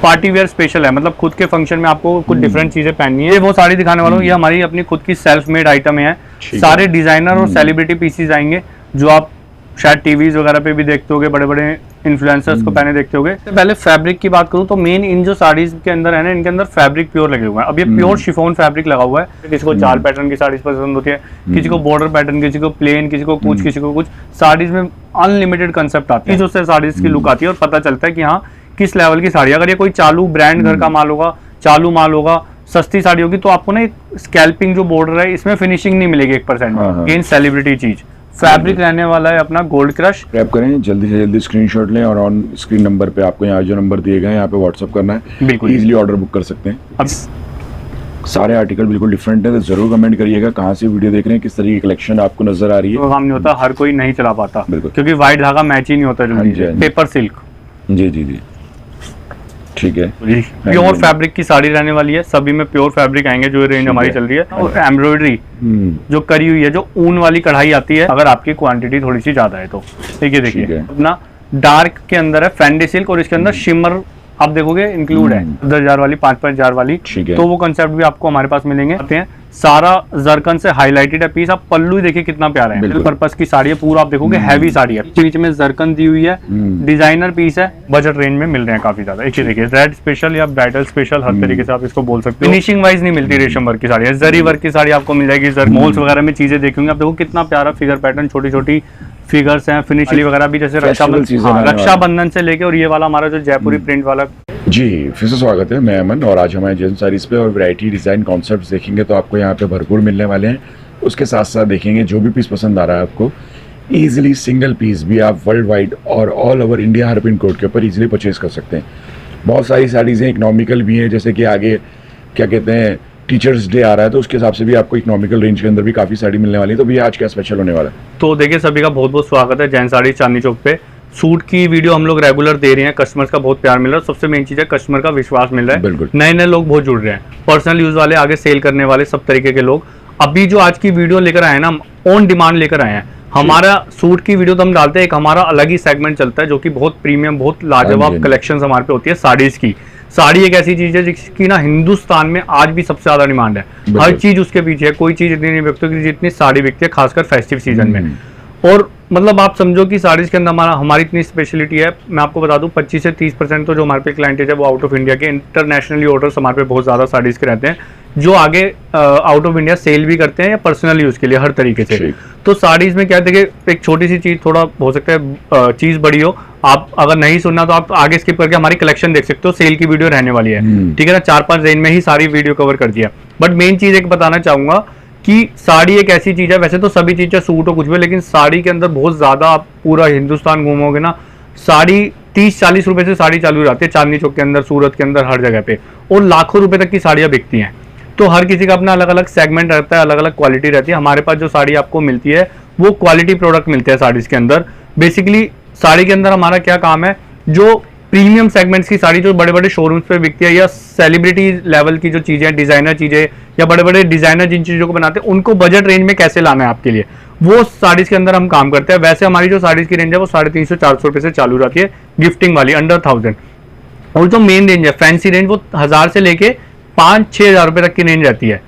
Party wear special है, मतलब खुद के फंक्शन में आपको कुछ डिफरेंट चीजें पहननी है। ये वो साड़ी दिखाने वाला हूँ, ये हमारी अपनी खुद की सेल्फ मेड आइटम है। सारे डिजाइनर और सेलिब्रिटी पीसीज आएंगे जो आप शायद टीवीज वगैरह पे भी देखते होगे, बड़े बड़े इन्फ्लुएंसर्स को पहने देखते होगे। पहले फैब्रिक की बात करूँ तो मेन इन जो साड़ीज के अंदर है ना, इनके अंदर फैब्रिक प्योर लगे हुए हैं। अब ये प्योर शिफॉन फैब्रिक लगा हुआ है। किसी को जाल पैटर्न की साड़ीज पसंद होती है, किसी को बॉर्डर पैटर्न, किसी को प्लेन, किसी को कुछ, किसी को कुछ। साड़ीज में अनलिमिटेड कंसेप्ट आती है, उससे साड़ीज की लुक आती है और पता चलता है कि हाँ किस लेवल की साड़ी। अगर ये कोई चालू ब्रांड घर का माल होगा, चालू माल होगा, सस्ती साड़ी होगी, तो आपको ना स्कैल्पिंग जो बॉर्डर है इसमें फिनिशिंग नहीं मिलेगी 1%। इन सेलिब्रिटी चीज फैब्रिक रहने वाला है अपना गोल्ड क्रश। ग्रैब करें, जल्दी से जल्दी स्क्रीनशॉट लें और ऑन स्क्रीन नंबर पे आपको यहाँ जो नंबर दिए गए हैं यहाँ पे व्हाट्सअप करना है, बिल्कुल इजीली ऑर्डर बुक कर सकते हैं। अब सारे आर्टिकल बिल्कुल डिफरेंट है, तो जरूर कमेंट करिएगा कहाँ से वीडियो देख रहे हैं, किस तरह की कलेक्शन आपको नजर आ रही है। तो काम नहीं होता, हर कोई नहीं चला पाता क्योंकि व्हाइट धागा मैच ही नहीं होता जल्दी से। पेपर सिल्क, जी जी जी, ठीक है। प्योर फैब्रिक की साड़ी रहने वाली है, सभी में प्योर फैब्रिक आएंगे जो रेंज हमारी चल रही है। और एम्ब्रॉयडरी जो करी हुई है, जो ऊन वाली कढ़ाई आती है, अगर आपकी क्वांटिटी थोड़ी सी ज्यादा है तो देखिए अपना डार्क के अंदर है फैंडी सिल्क और इसके अंदर शिमर आप देखोगे इंक्लूड है 10,000 वाली, 5,000 वाली, तो वो कंसेप्ट भी आपको हमारे पास मिलेंगे। आते हैं सारा जरकन से हाईलाइटेड है पीस। आप पल्लू देखिए कितना प्यारा है, पर्पस की साड़ी है, पूरा आप देखोगे हैवी साड़ी है, बीच में जरकन दी हुई है, डिजाइनर पीस है, बजट रेंज में मिल रहे हैं काफी ज्यादा। एक देखिए रेड स्पेशल या ब्राइडल स्पेशल, हर तरीके से आप इसको बोल सकते हो। फिनिशिंग वाइज नहीं मिलती रेशम वर्क की साड़ी है, जरी वर्क की साड़ी आपको मिल जाएगी। मॉल्स वगैरह में चीजें देखेंगे आप, देखो कितना प्यारा फिगर पैटर्न, छोटी छोटी फिगर्स हैं, फिनिशली वगैरह भी, जैसे रक्षाबंधन से लेके, और ये वाला हमारा जो जयपुरी प्रिंट वाला। जी फिर से स्वागत है, मैं अमन, और आज हमारे जैन साड़ीज पे और वैरायटी डिजाइन कॉन्सेप्ट्स देखेंगे तो आपको यहाँ पे भरपूर मिलने वाले हैं। उसके साथ साथ देखेंगे जो भी पीस पसंद आ रहा है आपको, इजीली सिंगल पीस भी आप वर्ल्ड वाइड और all over India her pin code के ऊपर इजीली परचेज कर सकते हैं। बहुत सारी साड़ीज़ हैं, इकोनॉमिकल भी हैं, जैसे कि आगे क्या कहते हैं टीचर्स डे आ रहा है तो उसके हिसाब से भी आपको इकोनॉमिकल रेंज के अंदर भी काफ़ी साड़ी मिलने वाली है। तो भैया आज क्या स्पेशल होने वाला है? तो देखिए सभी का बहुत बहुत स्वागत है जैन साड़ी चांदनी चौक पे। सूट की वीडियो हम लोग रेगुलर दे रहे हैं, कस्टमर्स का बहुत प्यार मिल रहा है। सबसे मेन चीज है कस्टमर का विश्वास मिल रहा है, नए नए लोग बहुत जुड़ रहे हैं, पर्सनल यूज वाले, आगे सेल करने वाले, सब तरीके के लोग। अभी जो आज की वीडियो लेकर आए ना, ऑन डिमांड लेकर आए हैं। हमारा सूट की वीडियो तो हम डालते हैं, एक हमारा अलग ही सेगमेंट चलता है जो कि बहुत प्रीमियम, बहुत लाजवाब कलेक्शन हमारे पे होती है साड़ीज की। साड़ी एक ऐसी चीज है जिसकी ना हिंदुस्तान में आज भी सबसे ज्यादा डिमांड है, हर चीज उसके पीछे है। कोई चीज इतनी नहीं बिकती जितनी साड़ी बिकती है, खासकर फेस्टिव सीजन में। और मतलब आप समझो कि साड़ीज के अंदर हमारी इतनी स्पेशलिटी है, मैं आपको बता दूं 25 से 30% तो जो हमारे पे क्लाइंटेज है वो आउट ऑफ इंडिया के, इंटरनेशनली ऑर्डर्स हमारे पे बहुत ज़्यादा साड़ीज के रहते हैं जो आगे आउट ऑफ इंडिया सेल भी करते हैं या पर्सनल यूज़ के लिए, हर तरीके से। तो साड़ीज में क्या देखिए, एक छोटी सी चीज़, थोड़ा हो सकता है चीज़ बड़ी हो, आप अगर नहीं सुनना तो आप आगे स्किप करके हमारी कलेक्शन देख सकते हो, सेल की वीडियो रहने वाली है, ठीक है ना। 4-5 रेंज में ही सारी वीडियो कवर कर दिया। बट मेन चीज़ एक बताना चाहूँगा कि साड़ी एक ऐसी चीज है, वैसे तो सभी चीजें सूट हो कुछ भी, लेकिन साड़ी के अंदर बहुत ज्यादा, आप पूरा हिंदुस्तान घूमोगे ना, साड़ी 30-40 रुपए से साड़ी चालू हो जाती है चांदनी चौक के अंदर, सूरत के अंदर, हर जगह पे, और लाखों रुपए तक की साड़ियां बिकती हैं। तो हर किसी का अपना अलग अलग सेगमेंट रहता है, अलग अलग क्वालिटी रहती है। हमारे पास जो साड़ी आपको मिलती है वो क्वालिटी प्रोडक्ट मिलते हैं साड़ीज के अंदर। बेसिकली साड़ी के अंदर हमारा क्या काम है, जो प्रीमियम सेगमेंट्स की साड़ी जो बड़े बड़े शोरूम्स पे बिकती है, या सेलिब्रिटी लेवल की जो चीजें, डिजाइनर चीजें, या बड़े बड़े डिजाइनर जिन चीजों को बनाते हैं, उनको बजट रेंज में कैसे लाना है आपके लिए, वो साड़ीज के अंदर हम काम करते हैं। वैसे हमारी जो साड़ीज की रेंज है वो 350-400 रुपए से चालू रहती है, गिफ्टिंग वाली अंडर 1000। और जो मेन रेंज है फैंसी रेंज, वो 1000 से लेके 5-6 हजार रुपए तक की रेंज रहती है।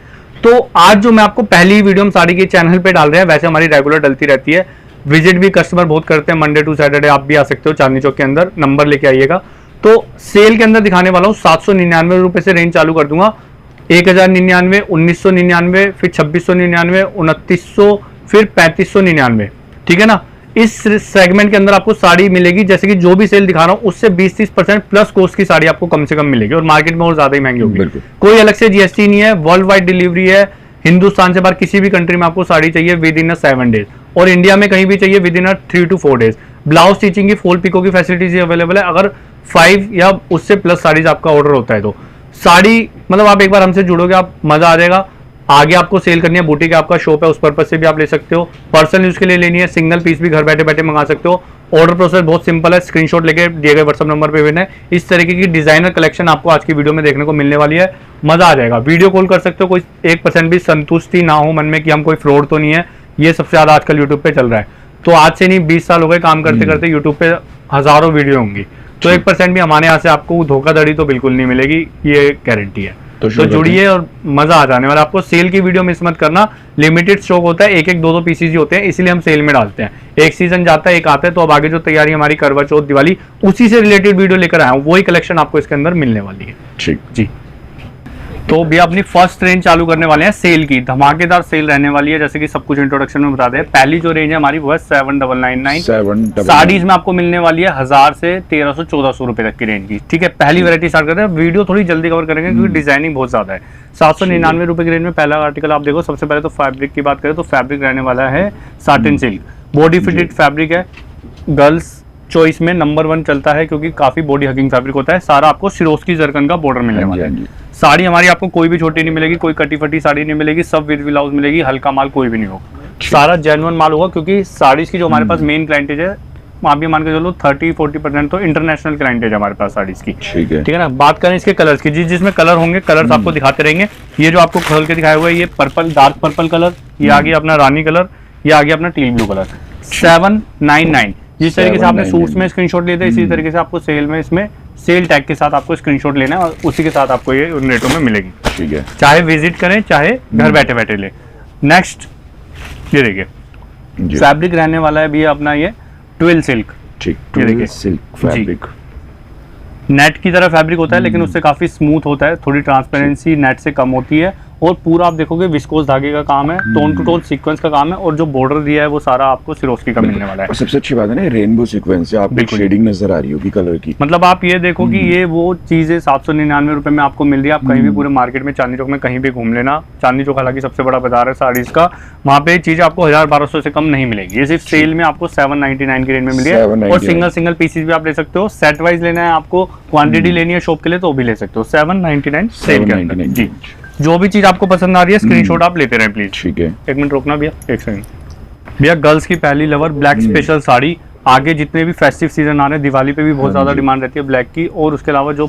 तो आज जो मैं आपको पहली वीडियो हम साड़ी के चैनल पे डाल रहे हैं, वैसे हमारी रेगुलर डलती रहती है, विजिट भी कस्टमर बहुत करते हैं, मंडे टू सैटरडे आप भी आ सकते हो चांदनी चौक के अंदर, नंबर लेके आइएगा। तो सेल के अंदर दिखाने वाला हूँ 799 रुपए से रेंज चालू कर दूंगा, 1099, 1999, फिर 2699, 2900, फिर 3599, ठीक है ना। इस सेगमेंट के अंदर आपको साड़ी मिलेगी, जैसे कि जो भी सेल दिखा रहा हूँ उससे 20-30% प्लस कॉस्ट की साड़ी आपको कम से कम मिलेगी, और मार्केट में और ज्यादा ही महंगी होगी। कोई अलग से जीएसटी नहीं है, वर्ल्ड वाइड डिलीवरी है, हिंदुस्तान से बाहर किसी भी कंट्री में आपको साड़ी चाहिए विद इन 7 डेज, और इंडिया में कहीं भी चाहिए with in 3 to 4 days. Blouse stitching की फॉल पिको की फैसिलिटीज अवेलेबल है, अगर 5 या उससे प्लस साड़ीज आपका ऑर्डर होता है तो साड़ी, मतलब आप एक बार हमसे जुड़ोगे, आप मजा आ जाएगा। आगे आपको सेल करनी है, बुटीक आपका शॉप है, उस पर्पज से भी आप ले सकते हो, पर्सनल यूज के लिए लेनी है, सिंगल पीस भी घर बैठे बैठे मंगा सकते हो। ऑर्डर प्रोसेस बहुत सिंपल है, स्क्रीनशॉट लेके दिए गए व्हाट्सएप नंबर पे भेजना है। इस तरीके की डिजाइनर कलेक्शन आपको आज की वीडियो में देखने को मिलने वाली है, मजा आ जाएगा। वीडियो कॉल कर सकते हो, कोई 1% भी संतुष्टि ना हो मन में कि हम कोई फ्रॉड तो नहीं है, ये सबसे ज्यादा आजकल यूट्यूब पे चल रहा है। तो आज से नहीं 20 साल हो गए काम करते करते, यूट्यूब पे हजारों वीडियो होंगी, तो 1% भी हमारे यहाँ से आपको धोखाधड़ी तो बिल्कुल नहीं मिलेगी, ये गारंटी है। तो जुड़िए और मजा आ जाने वाला। आपको सेल की वीडियो मिस मत करना, लिमिटेड स्टॉक होता है, एक दो पीसीज ही होते हैं, इसीलिए हम सेल में डालते हैं। एक सीजन जाता है, एक आता है, तो अब आगे जो तैयारी हमारी करवा चौथ दिवाली उसी से रिलेटेड वीडियो लेकर आया हूँ, वही कलेक्शन आपको इसके अंदर मिलने वाली है। ठीक जी। तो भी अपनी फर्स्ट रेंज चालू करने वाले हैं सेल की, धमाकेदार सेल रहने वाली है। जैसे कि सब कुछ इंट्रोडक्शन में बता दें, पहली जो रेंज है हमारी वो है 7999 साड़ीज में आपको मिलने वाली है 1000 से 1300-1400 रुपए तक की रेंज की। ठीक है, पहली वैरायटी स्टार्ट करते हैं। वीडियो थोड़ी जल्दी कवर करेंगे क्योंकि डिजाइनिंग बहुत ज्यादा है। 799 रुपए की रेंज में पहला आर्टिकल आप देखो। सबसे पहले तो फैब्रिक की बात करें तो फैब्रिक रहने वाला है satin silk, body fitted fabric है। गर्ल्स चॉइस में नंबर 1 चलता है क्योंकि काफी बॉडी हगिंग फैब्रिक होता है। सारा आपको सिरोस्की जरकन का बॉर्डर मिलने वाला है। साड़ी हमारी आपको कोई भी छोटी नहीं मिलेगी, कोई कटी फटी साड़ी नहीं मिलेगी, सब विद ब्लाउज मिलेगी। हल्का माल कोई भी नहीं होगा, सारा जेन्युइन माल होगा क्योंकि साड़ीज की जो हमारे पास मेन क्लाइंटेज है वहाँ भी मान के चलो 30-40% तो इंटरनेशनल क्लाइंटेज है हमारे पास साड़ीज की। ठीक है ना। बात करें इसके कलर्स की, जिसमें कलर होंगे कलर्स आपको दिखाते रहेंगे। ये जो आपको खोल के दिखाया हुआ है ये पर्पल, डार्क पर्पल कलर, ये आ गया अपना रानी कलर, ये आ गया अपना टील ब्लू कलर। 799 जिस तरीके से आपने सूट्स में स्क्रीनशॉट लिए थे, इसी तरीके से आपको सेल में इसमें सेल टैग के साथ आपको स्क्रीनशॉट लेना है और उसी के साथ आपको ये उन रेटों में मिलेगी। ठीक है, चाहे विजिट करें चाहे घर बैठे बैठे ले। नेक्स्ट ये देखिए फैब्रिक रहने वाला है भी अपना ये ट्विल सिल्क। ठीक, ट्विल सिल्क फैब्रिक नेट की तरह फैब्रिक होता है लेकिन उससे काफी स्मूथ होता है, थोड़ी ट्रांसपेरेंसी नेट से कम होती है और पूरा आप देखोगे विस्कोस धागे का काम है, टोन टू टोन सीक्वेंस का काम है और जो बॉर्डर दिया है वो सारा आपको सिरोस्की का मिलने वाला है। और सबसे अच्छी बात है ना रेनबो सीक्वेंस से आपको शेडिंग नजर आ रही होगी कलर की। मतलब आप ये देखो कि ये वो चीजें 799 रुपए में आपको मिल रही है। आप कहीं भी पूरे मार्केट में चांदनी चौक में कहीं भी घूम लेना, चांदनी चौक हालांकि सबसे बड़ा बाजार है साड़ीज का, वहाँ पे चीजें आपको 1000-1200 से कम नहीं मिलेगी। ये सिर्फ सेल में आपको 799 की रेंज में मिली है। और सिंगल पीसेस भी आप ले सकते हो, सेट वाइज लेना है आपको, क्वांटिटी लेनी है शॉप के लिए तो भी ले सकते हो। 799 सेल के अंदर। जी, जो भी चीज आपको पसंद आ रही है स्क्रीनशॉट आप लेते रहें प्लीज। ठीक है, एक मिनट रोकना भैया, एक सेकंड भैया। गर्ल्स की पहली लवर ब्लैक स्पेशल साड़ी, आगे जितने भी फेस्टिव सीजन आ रहे हैं, दिवाली पे भी बहुत ज्यादा डिमांड रहती है ब्लैक की। और उसके अलावा जो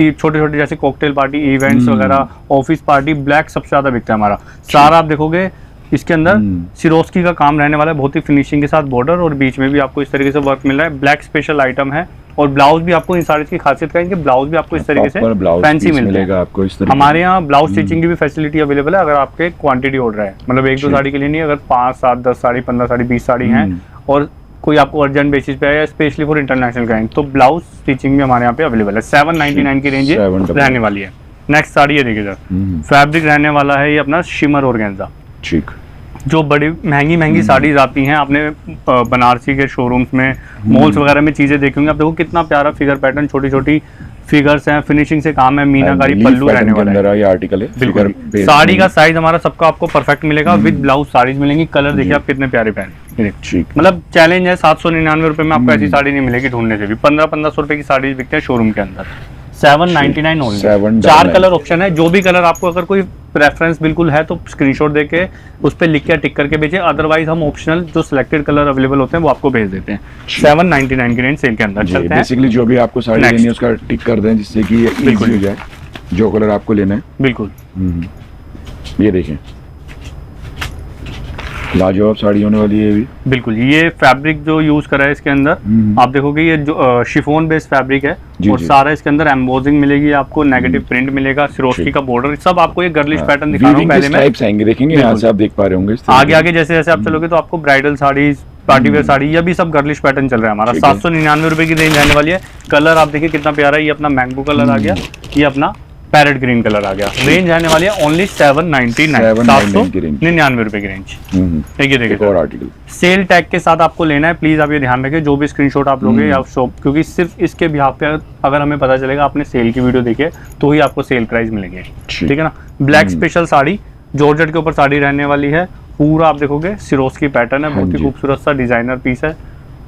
छोटे छोटे जैसे कॉकटेल पार्टी, इवेंट्स वगैरह, ऑफिस पार्टी, ब्लैक सबसे ज्यादा बिकता है हमारा। सारा आप देखोगे इसके अंदर सिरोस्की का काम रहने वाला है, बहुत ही फिनिशिंग के साथ बॉर्डर और बीच में भी आपको इस तरीके से वर्क मिल रहा है। ब्लैक स्पेशल आइटम है और ब्लाउज भी आपको इन साड़ी की खासियत का है कि ब्लाउज भी आपको इस तरीके से फैंसी मिलेगा आपको इस तरीके। हमारे यहाँ ब्लाउज स्टिचिंग की भी फैसिलिटी अवेलेबल है अगर आपके क्वांटिटी ऑर्डर है, मतलब 1-2 साड़ी के लिए नहीं, अगर 5, 7, 10 साड़ी, 15 साड़ी, 20 साड़ी हैं और कोई आपको अर्जेंट बेसिस पे है या स्पेशली फॉर इंटरनेशनल क्लाइंट तो ब्लाउज स्टिचिंग भी हमारे यहाँ पे अवेलेबल है। 799 की रेंज रहने वाली है। नेक्स्ट साड़ी ये देखिए सर, फैब्रिक रहने वाला है ये अपना शिमर ऑर्गेन्जा। ठीक, जो बड़ी महंगी साड़ीज आती हैं, आपने बनारसी के शोरूम्स में, मॉल्स वगैरह में चीजें देखी होंगी। आप देखो कितना प्यारा फिगर पैटर्न, छोटी छोटी फिगर्स हैं, फिनिशिंग से काम है, मीनाकारी पल्लू रहने वाला है। ये आर्टिकल है बिल्कुल। साड़ी का साइज हमारा सबका आपको परफेक्ट मिलेगा, विद ब्लाउज साड़ीज मिलेंगी। कलर देखिए आप कितने प्यारे प्यारे। मतलब चैलेंज है, 799 रुपए में आपको ऐसी साड़ी नहीं मिलेगी ढूंढने से भी। 1500 रुपए की साड़ी बिकते हैं शोरूम के अंदर। 799 ओनली। 4 कलर ऑप्शन है, जो भी कलर आपको अगर कोई प्रेफरेंस बिल्कुल है तो स्क्रीनशॉट देके उस पर लिख के टिक करके भेजें, अदरवाइज हम ऑप्शनल जो सिलेक्टेड कलर अवेलेबल होते हैं वो आपको भेज देते हैं। 799 की रेंज सेल के अंदर चलते हैं। बेसिकली जो भी आपको साड़ी लेनी है उसका टिक कर दें जिससे कि ये इजी हो जाए, जो कलर आपको लेना है। बिल्कुल, ये देखें लाजवाब साड़ी होने वाली है भी। बिल्कुल, ये फैब्रिक जो यूज करा है इसके अंदर आप देखोगे ये जो शिफॉन बेस्ड फैब्रिक है और सारा इसके अंदर एम्बोजिंग मिलेगी आपको, नेगेटिव प्रिंट मिलेगा, सिरोस्की का बॉर्डर, सब आपको ये गर्लिश पैटर्न दिखा रहा हूं पहले मैं। टाइप्स आएंगे देखेंगे, यहाँ से आप देख पा रहे होंगे। आगे जैसे जैसे आप चलोगे तो आपको bridal sari, party wear sari, ये भी सब गर्लिश पैटर्न चल रहा है हमारा। 799 रुपए की रेंज रहने वाली है। कलर आप देखिए कितना प्यारा है, ये अपना मैंगो कलर आ गया, ये अपना पैरेट ग्रीन कलर आ गया। रेंज आने वाली है ओनली 799 रुपए की रेंज। देखिए और आर्टिकल सेल टैग के साथ आपको लेना है, प्लीज आप ये ध्यान रखें जो भी स्क्रीनशॉट आप लोगे या शॉप, क्योंकि सिर्फ इसके बिहाफ पे अगर हमें पता चलेगा आपने सेल की वीडियो देखी तो ही आपको सेल प्राइस मिलेंगे। ठीक है ना। ब्लैक स्पेशल साड़ी, जॉर्जेट के ऊपर साड़ी रहने वाली है, पूरा आप देखोगे सिरोस्की पैटर्न है, बहुत ही खूबसूरत सा डिजाइनर पीस है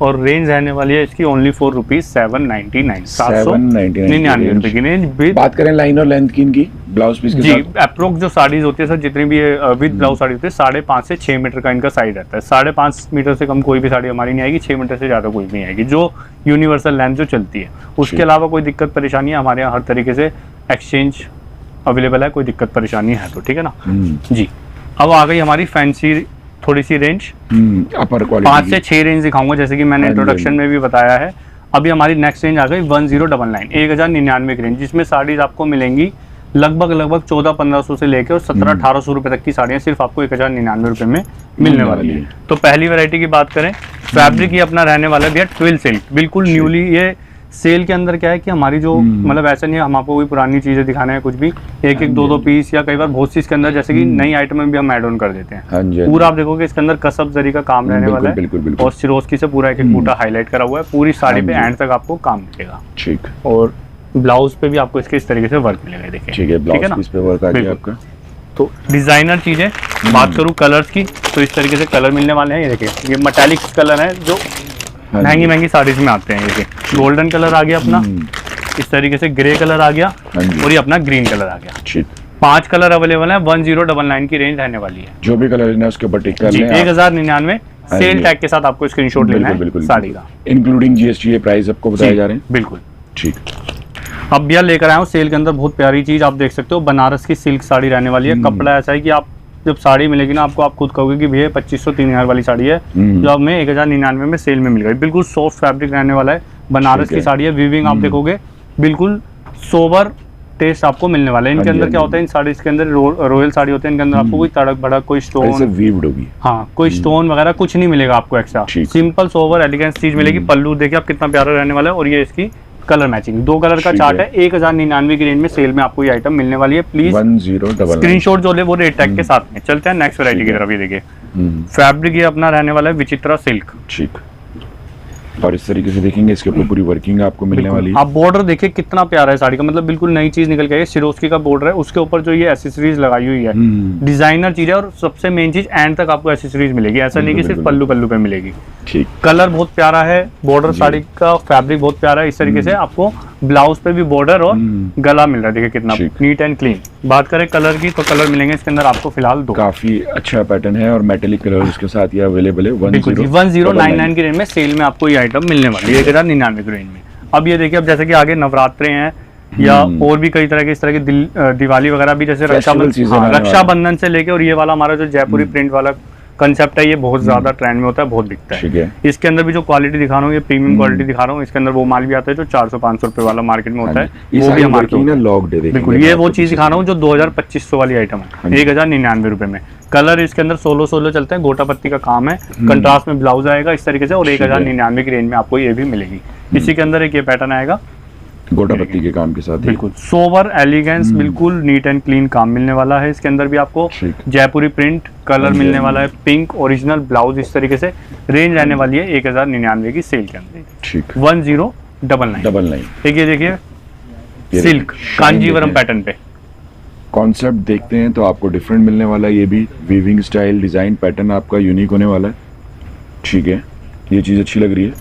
और रेंज रहने वाली है इसकी ओनली फॉर ₹799 799 रुपए की रेंज। बात करें लाइन और लेंथ की इनकी ब्लाउज पीस के जी, अप्रोक्स जो साड़ीज होती है सर जितनी भी विद ब्लाउज साड़ी होती है 5.5 से 6 मीटर का इनका साइज रहता है। 5.5 मीटर से कम कोई भी साड़ी हमारी नहीं आएगी, 6 मीटर से ज्यादा कोई भी नहीं आएगी, जो यूनिवर्सल लेंथ जो चलती है। उसके अलावा कोई दिक्कत परेशानी है हमारे यहाँ हर तरीके से एक्सचेंज अवेलेबल है, कोई दिक्कत परेशानी है तो ठीक है ना जी। अब आ गई हमारी फैंसी थोड़ी सी रेंज, अपर क्वालिटी 5 से 6 रेंज दिखाऊंगा जैसे कि मैंने इंट्रोडक्शन में भी बताया है। अभी हमारी नेक्स्ट रेंज आ गई 1099 1099 की रेंज, जिसमें साड़ीज आपको मिलेंगी लगभग 1400-1500 से लेकर और 1700-1800 रुपए तक की साड़ियाँ सिर्फ आपको 1099 रुपए में मिलने वाली है। तो पहली वैरायटी की बात करें, फैब्रिक ये अपना रहने वाला है भैया ट्विल सिल्क, बिल्कुल न्यूली। ये सेल के अंदर क्या है कि हमारी जो मतलब ऐसा नहीं है हम आपको कोई पुरानी चीजें दिखाना है, कुछ भी एक एक दो पीस या कई बार बहुत सी इसके अंदर जैसे कि नई आइटम में भी हम ऐड ऑन कर देते हैं। पूरा आप देखोगे इसके अंदर कसब जरी का काम रहने वाला है और सिरोस्की से पूरा एक एक बूटा हाईलाइट करा हुआ है। पूरी साड़ी पे एंड तक आपको काम मिलेगा। ठीक। और ब्लाउज पे भी आपको इसके इस तरीके से वर्क मिलेगा, देखिए। ठीक है, ब्लाउज पीस पे वर्क आ गया आपका। तो डिजाइनर चीजें बात करूं कलर्स की, तो इस तरीके से कलर मिलने वाले हैं। ये देखिए, ये मेटालिक कलर है जो महंगी साड़ीज में आते हैं। ये देखिए, गोल्डन कलर आ गया अपना, इस तरीके से ग्रे कलर आ गया और ये अपना ग्रीन कलर आ गया। ठीक। 5 कलर अवेलेबल है। 1099 की रेंज रहने वाली है। जो भी कलर लेना है उसके ऊपर टिक कर लें। 1099 सेल टैग के साथ आपको स्क्रीनशॉट लेना है साड़ी का, इंक्लूडिंग जीएसटी ये प्राइस आपको बताए जा रहे हैं। बिल्कुल ठीक। अब भैया लेकर आया हूँ सेल के अंदर बहुत प्यारी चीज, आप देख सकते हो बनारस की सिल्क साड़ी रहने वाली है। कपड़ा ऐसा है कि आप जब साड़ी मिलेगी ना आपको, आप खुद कहोगे कि भैया 2500-3000 वाली साड़ी है, जो अब में 1099 में सेल में मिल गई। बिल्कुल सॉफ्ट फैब्रिक रहने वाला है, बनारस की साड़ी है। वीविंग आप देखोगे बिल्कुल सोबर टेस्ट आपको मिलने वाला है। इनके अंदर क्या होता है, इन साड़ीज के अंदर रॉयल साड़ी होते हैं, इनके अंदर आपको कोई तड़क भड़क, कोई स्टोन वीव्ड होगी, हाँ कोई स्टोन वगैरह कुछ नहीं मिलेगा आपको एक्स्ट्रा। सिंपल सोबर एलिगेंस चीज मिलेगी। पल्लू देखिए आप कितना प्यारा रहने वाला है, और ये इसकी कलर मैचिंग 2 कलर का चार्ट है। 1099 की रेंज में सेल में आपको ये आइटम मिलने वाली है। प्लीज स्क्रीनशॉट जो ले वो रेट टैग के साथ में। चलते हैं नेक्स्ट वैरायटी की तरफ। ये देखिए, फैब्रिक ये अपना रहने वाला है विचित्रा सिल्क। ठीक। और इस तरीके से देखेंगे इसके ऊपर पूरी वर्किंग आपको मिलने वाली है। आप बॉर्डर देखिए कितना प्यारा है साड़ी का, मतलब बिल्कुल नई चीज निकल के आई है। सिरोस्की का बॉर्डर है, उसके ऊपर जो ये एसेसरीज लगाई हुई है, डिजाइनर चीज है। और सबसे मेन चीज एंड तक आपको एसेसरीज मिलेगी, ऐसा नहीं कि सिर्फ पल्लू पे मिलेगी। ठीक। कलर बहुत प्यारा है, बॉर्डर साड़ी का फैब्रिक बहुत प्यारा है। इस तरीके से आपको ब्लाउज पे भी बॉर्डर और गला मिल रहा है, देखिए कितना नीट एंड क्लीन। बात करें कलर की, तो कलर मिलेंगे इसके अंदर आपको फिलहाल 2। काफी अच्छा पैटर्न है और मेटेलिक कलर उसके साथ ये अवेलेबल है। 1099 की रेंज में सेल में आपको ये आइटम मिलने वाली है 1099 की रेंज में। अब ये देखिए, अब जैसे कि आगे नवरात्रे हैं या और भी कई तरह के इस तरह के दिवाली वगैरह भी, जैसे रक्षाबंधन से लेके, और ये वाला हमारा जो जयपुरी प्रिंट वाला कंसेप्ट है, ये बहुत ज्यादा ट्रेंड में होता है, बहुत बिकता है। इसके अंदर भी जो क्वालिटी दिखा रहा हूँ, ये प्रीमियम क्वालिटी दिखा रहा हूँ। इसके अंदर वो माल भी आता है जो 400-500 रुपए वाला मार्केट में होता है, वो भी हमारे लॉक्ड है। बिल्कुल, ये वो चीज दिखा रहा हूँ जो 2000-2500 वाली आइटम है 1099 रुपए में। कलर इसके अंदर 16 चलते हैं, गोटा पत्ती का काम है, कंट्रास्ट में ब्लाउज आएगा इस तरीके से, और 1099 की रेंज में आपको ये भी मिलेगी। इसी के अंदर एक ये पैटर्न आएगा गोटा पत्ती के काम के साथ, बिल्कुल सोवर एलिगेंस, बिल्कुल नीट एंड क्लीन काम मिलने वाला है। इसके अंदर भी आपको जयपुरी प्रिंट कलर मिलने वाला है, पिंक ओरिजिनल ब्लाउज इस तरीके से। रेंज रहने वाली है 1099 की सेल के अंदर। ठीक। 1099। एक ये देखिए सिल्क कांजीवरम पैटर्न पे कॉन्सेप्ट देखते हैं तो आपको डिफरेंट मिलने वाला है। ये भी वीविंग स्टाइल डिजाइन पैटर्न आपका यूनिक होने वाला है। ठीक है, ये चीज अच्छी लग रही है,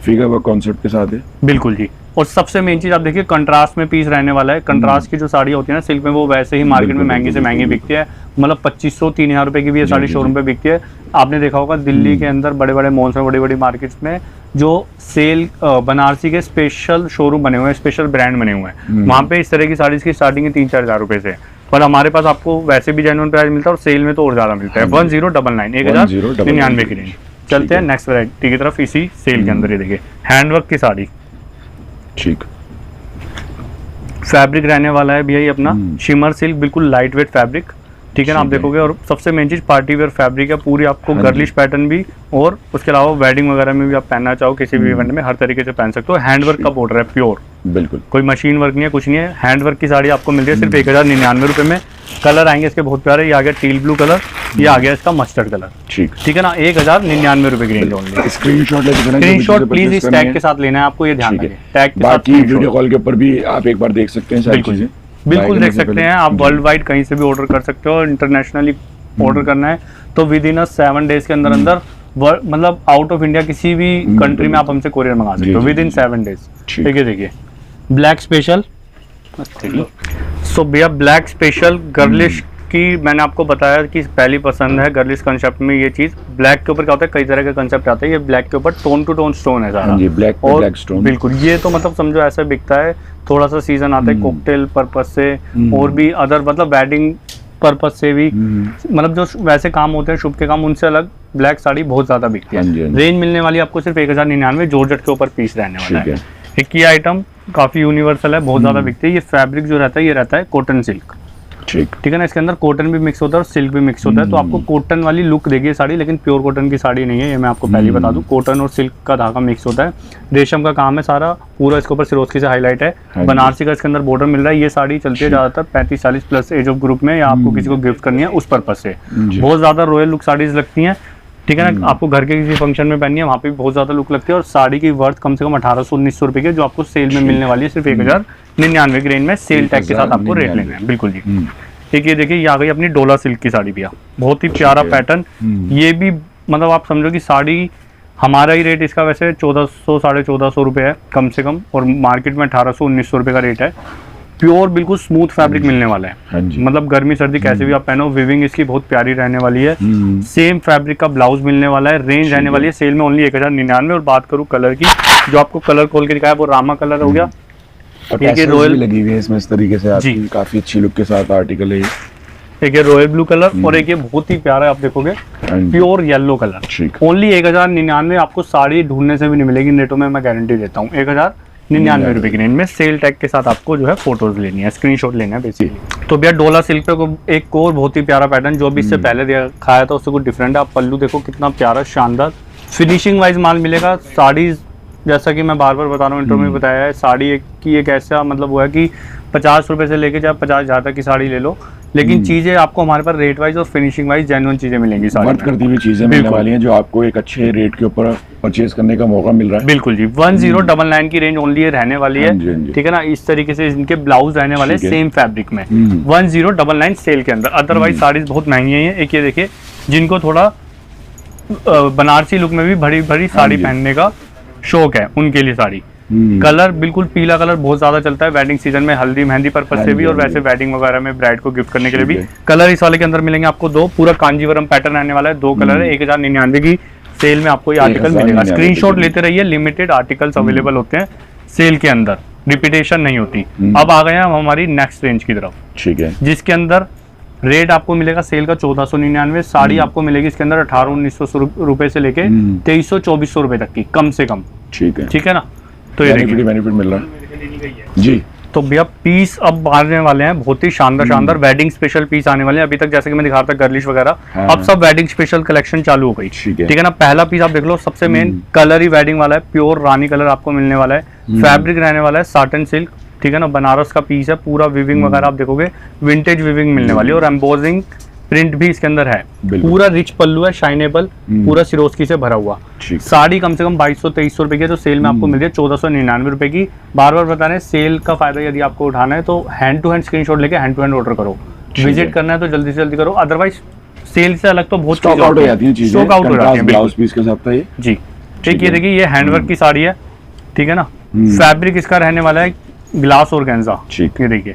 फिगर वर्क कॉन्सेप्ट के साथ है। बिल्कुल जी। और सबसे मेन चीज आप देखिए, कंट्रास्ट में पीस रहने वाला है। कंट्रास्ट की जो साड़ी होती है ना सिल्क में, वो वैसे ही मार्केट में महंगी से महंगी बिकती है। मतलब 2500-3000 रुपए की भी ये साड़ी शोरूम पे बिकती है। आपने देखा होगा दिल्ली के अंदर बड़े बड़े मॉल्स में, बड़ी बड़ी मार्केट्स में जो सेल बनारसी के स्पेशल शोरूम बने हुए हैं, स्पेशल ब्रांड बने हुए हैं, वहाँ पे इस तरह की साड़ी की स्टार्टिंग 3-4 हज़ार रुपए से। पर हमारे पास आपको वैसे भी जेन्युइन प्राइस मिलता है और सेल में तो और ज्यादा मिलता है। 1099 1099 की रेंज। चलते हैं नेक्स्ट वैरायटी की तरफ। इसी सेल के अंदर ये देखिए हैंडवर्क की साड़ी। ठीक। फैब्रिक रहने वाला है भैया ये अपना शिमर सिल्क, बिल्कुल लाइट वेट फैब्रिक। ठीक है ना, आप देखोगे। और सबसे मेन चीज पार्टी वेयर फैब्रिक है पूरी, आपको गर्लिश पैटर्न भी, और उसके अलावा वेडिंग वगैरह में भी आप पहनना चाहो किसी भी इवेंट में हर तरीके से पहन सकते हो। हैंडवर्क का बॉर्डर है प्योर, बिल्कुल कोई मशीन वर्क नहीं है, कुछ नहीं है। हैंडवर्क की साड़ी आपको मिल रही है सिर्फ 1099 रुपए में। कलर आएंगे इसके बहुत प्यारे, ये आ गया टील ब्लू कलर, ये आ गया इसका मस्टर्ड कलर। ठीक है ना, 1099 रुपए की रेंज ओनली। स्क्रीनशॉट प्लीज इस टैग के साथ लेना है आपको, ये ध्यान रखें टैग के साथ। बाकी वीडियो कॉल के ऊपर भी आप एक बार देख सकते हैं सारी चीजें, बिल्कुल देख सकते हैं। आप वर्ल्ड वाइड कहीं से भी ऑर्डर कर सकते हो। इंटरनेशनली ऑर्डर करना है तो विद इन 7 डेज के अंदर अंदर, मतलब आउट ऑफ इंडिया किसी भी कंट्री में आप हमसे कोरियर मंगा सकते हो विद इन 7 डेज। ठीक है, देखिए ब्लैक स्पेशल। सो भैया ब्लैक स्पेशल गर्लिश की मैंने आपको बताया कि पहली पसंद है गर्लिश कंसेप्ट में। ये चीज ब्लैक के ऊपर क्या होता है, कई तरह के कंसेप्ट आते हैं। ये ब्लैक के ऊपर टोन टू टोन स्टोन है सारा, ब्लैक और ब्लैक स्टोन। बिल्कुल, ये तो मतलब समझो ऐसा बिकता है। थोड़ा सा सीजन आता है कॉकटेल पर्पस से और भी अदर मतलब वेडिंग पर्पस से भी, मतलब जो वैसे काम होते हैं शुभ के काम, उनसे अलग ब्लैक साड़ी बहुत ज्यादा बिकती है। रेंज मिलने वाली आपको सिर्फ 1099 जॉर्जेट के ऊपर पीस रहने वाला है। एक ये आइटम काफी यूनिवर्सल है, बहुत ज्यादा बिकती है। ये फैब्रिक जो रहता है ये रहता है कॉटन सिल्क, ठीक है ना। इसके अंदर कॉटन भी मिक्स होता है और सिल्क भी मिक्स होता है, तो आपको कॉटन वाली लुक देगी साड़ी, लेकिन प्योर कॉटन की साड़ी नहीं है, ये मैं आपको पहले बता दूं। कॉटन और सिल्क का धागा मिक्स होता है, रेशम का काम है सारा पूरा, इसके ऊपर सिरोस्की से हाईलाइट है, बनारसी का इसके अंदर बॉर्डर मिल रहा है। ये साड़ी चलती है ज्यादातर 35-40 प्लस एज ऑफ ग्रुप में, या आपको किसी को गिफ्ट करनी है उस पर्पज से। बहुत ज्यादा रॉयल लुक साड़ीज लगती है, ठीक है ना। आपको घर के किसी फंक्शन में पहननी है, वहाँ पे भी बहुत ज्यादा लुक लगती है। और साड़ी की वर्थ कम से कम 1800-1900 रुपए की, जो आपको सेल में मिलने वाली है सिर्फ 1099 की रेंज में, सेल टैग के साथ आपको रेट लेना है। बिल्कुल जी। ठीक है, देखिए ये आ गई अपनी डोला सिल्क की साड़ी भैया, बहुत ही प्यारा पैटर्न। ये भी मतलब आप समझो कि साड़ी हमारा ही रेट इसका वैसे 1400-1450 रुपए है कम से कम, और मार्केट में 1800-1900 रुपए का रेट है। प्योर बिल्कुल स्मूथ फैब्रिक मिलने वाला है, मतलब गर्मी सर्दी कैसे भी आप पहनो, विविंग इसकी बहुत प्यारी रहने वाली है। सेम फैब्रिक का ब्लाउज मिलने वाला है। रेंज रहने वाली है सेल में ओनली 1099। और बात करूँ कलर की, जो आपको कलर खोल के दिखाया वो रामा कलर हो गया, एक रॉयल लगी हुई है इसमें इस तरीके से आपकी, काफी अच्छी लुक के साथ आर्टिकल है। एक ये रॉयल ब्लू कलर, और एक ये बहुत ही प्यारा आप देखोगे प्योर येलो कलर। ओनली 1099 आपको साड़ी ढूंढने से भी नहीं मिलेगी नेटों में, मैं गारंटी देता हूँ। 1099 रुपए की रेंज में सेल टैग के साथ आपको जो है फोटोज लेनी है, स्क्रीनशॉट लेना है बेसिकली। तो भैया डोला सिल्क पे एक और बहुत ही प्यारा पैटर्न, जो भी इससे पहले दिखाया था उससे कुछ डिफरेंट है। आप पल्लू देखो कितना प्यारा शानदार फिनिशिंग वाइज माल मिलेगा। साड़ी जैसा कि मैं बार बार बता रहा हूँ, इंटरव्यू में बताया है, साड़ी की एक ऐसा मतलब वो है कि 50 रुपए से लेके चाहे 50,000 तक की साड़ी ले लो, लेकिन चीजें आपको हमारे पास रेट वाइज और फिनिशिंग वाइज जेन्युइन चीजें मिलेंगी, वर्थ करती हुई चीजें मिलने वाली हैं, जो आपको एक अच्छे रेट के ऊपर परचेज करने का मौका मिल रहा है। बिल्कुल जी। 1099 की रेंज ओनली रहने वाली है, ठीक है ना। इस तरीके से इनके ब्लाउज रहने वाले सेम फैब्रिक में 1099 सेल के अंदर। अदरवाइज साड़ीज बहुत महंगी है। एक ये देखिए, जिनको थोड़ा बनारसी लुक में भी भरी भरी साड़ी पहनने का शौक है उनके लिए साड़ी। कलर बिल्कुल पीला कलर बहुत ज्यादा चलता है वेडिंग सीजन में, हल्दी मेहंदी पर्पज से भी, और वैसे वेडिंग वगैरह में ब्राइड को गिफ्ट करने के लिए भी। कलर इस वाले के अंदर मिलेंगे आपको दो, पूरा कांजीवरम पैटर्न रहने वाला है। 2 कलर है, 1099 की सेल में आपको ये आर्टिकल मिलेगा। स्क्रीनशॉट लेते रहिए, लिमिटेड आर्टिकल्स अवेलेबल होते हैं सेल के अंदर, रिपीटेशन नहीं होती। अब आ गए हम हमारी नेक्स्ट रेंज की तरफ, ठीक है, जिसके अंदर रेट आपको मिलेगा सेल का 1499। साड़ी आपको मिलेगी इसके अंदर 1800-1900 रुपए से लेके 2300-2400 रुपए तक की कम से कम, ठीक है ना। तो ये बेनिफिट मिल रहा है जी। तो भैया पीस अब आने वाले हैं बहुत ही शानदार वेडिंग स्पेशल पीस आने वाले हैं। अभी तक जैसे कि मैं दिखा रहा था गर्लिश वगैरह, अब सब वेडिंग स्पेशल कलेक्शन चालू हो गई, ठीक है ना। पहला पीस आप देख लो, सबसे मेन कलर ही वेडिंग वाला है, प्योर रानी कलर आपको मिलने वाला है। फैब्रिक रहने वाला है साटन सिल्क, ठीक है ना, बनारस का पीस है। पूरा विविंग वगैरह आप देखोगे विंटेज विविंग मिलने वाली है, और एम्बोजिंग प्रिंट भी इसके अंदर है। पूरा रिच पल्लू है, शाइनेबल, पूरा सिरोस्की से भरा हुआ। साड़ी कम से कम 2200-2300 रुपए की, तो सेल में आपको मिल रही है 1499 रुपए की। बार बार बता रहे हैं, सेल का फायदा यदि आपको उठाना है तो हैंड टू हैंड स्क्रीनशॉट लेके हैंड टू हैंड ऑर्डर करो। विजिट करना है तो जल्दी से जल्दी करो, अदरवाइज सेल से अलग तो बहुत स्टॉक आउट हो जाती है चीजें, स्टॉक आउट हो जाती है ब्लाउज पीस के साथ ये जी। ठीक है, देखिए ये हैंडवर्क की साड़ी है, ठीक है ना। फैब्रिक इसका रहने वाला है ग्लास और गेंजा, ये देखिए,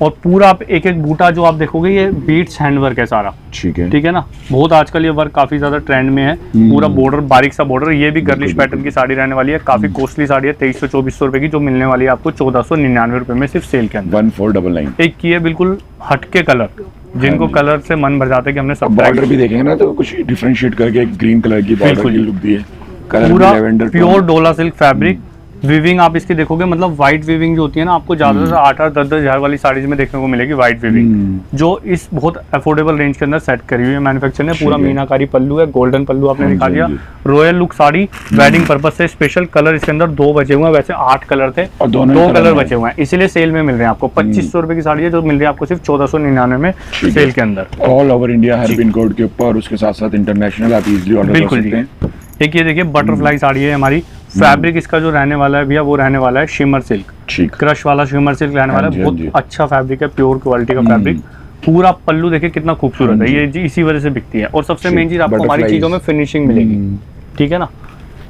और पूरा आप एक एक बूटा जो आप देखोगे ये बीट्स हैंडवर्क है सारा, ठीक है ना। बहुत आजकल ये वर्क काफी ज्यादा ट्रेंड में है। पूरा बॉर्डर बारीक सा बॉर्डर, ये भी गर्लिश पैटर्न की साड़ी रहने वाली है। काफी कॉस्टली साड़ी है, 2300-2400 रुपए की, जो मिलने वाली है आपको 1499 रुपए में सिर्फ सेल के अंदर। 1499। एक ये बिल्कुल हटके कलर, जिनको कलर से मन भर जाता है कि हमने सब बॉर्डर भी देखेंगे ना तो कुछ डिफरेंशिएट करके एक ग्रीन कलर की बॉर्डर की लुक दी है। पूरा प्योर डोला सिल्क फैब्रिक, विविंग आप इसकी देखोगे, मतलब व्हाइट विविंग जो होती है ना, आपको ज्यादा से 8-10 हजार वाली साड़ीज में देखने को मिलेगी व्हाइट विविंग, जो इस बहुत अफोर्डेबल रेंज के अंदर सेट करी हुई है मैन्युफैक्चर ने। पूरा मीनाकारी पल्लू है, गोल्डन पल्लू आपने दिखा दिया। Royal look sari, wedding purpose से स्पेशल। कलर इसके अंदर 2 बचे हुए हैं, वैसे 8 कलर थे और 2 कलर बचे हुए हैं, इसीलिए सेल में मिल रहे हैं आपको। 2500 रुपए की साड़ी है जो मिल रही है आपको सिर्फ 1499 में सेल के अंदर। All over India her pin code के ऊपर, उसके साथ साथ इंटरनेशनल आप इजीली ऑर्डर कर सकते हैं। एक ये देखिए बटरफ्लाई साड़ी है हमारी। फैब्रिक इसका जो रहने वाला है भैया वो रहने वाला है शिमर सिल्क, क्रश वाला शिमर सिल्क रहने वाला है। बहुत अच्छा फैब्रिक है, प्योर क्वालिटी का फैब्रिक। पूरा पल्लू देखिए कितना खूबसूरत है, ये इसी वजह से बिकती है। और सबसे मेन चीज आपको हमारी चीजों में फिनिशिंग मिलेगी, ठीक है ना।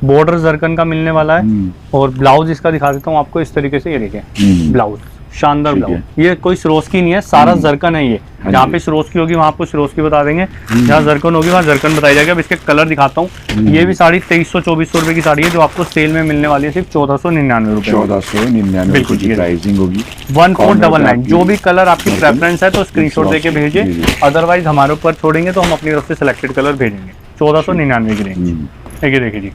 बॉर्डर जरकन का मिलने वाला है, और ब्लाउज इसका दिखा देता हूँ आपको इस तरीके से। ये देखिए ब्लाउज, शानदार ब्लाउज, ये कोई सिरोस्की नहीं है, सारा जरकन है। ये जहाँ पे सिरोस्की होगी वहाँ आपको सिरोस्की बता देंगे, जहाँ जरकन होगी वहाँ जरकन बताई जाएगी। अब इसके कलर दिखाता हूँ। ये भी साड़ी 2300-2400 रुपए की साड़ी है, जो आपको सेल में मिलने वाली है सिर्फ 1499 रुपए। 1499 बिल्कुल की प्राइसिंग होगी। 1499। जो भी कलर आपकी प्रेफरेंस है तो स्क्रीनशॉट देके भेजिए, अदरवाइज हमारे ऊपर छोड़ेंगे तो हम अपनी तरफ से सिलेक्टेड कलर भेजेंगे। 1499 की रेंज। ये देखिए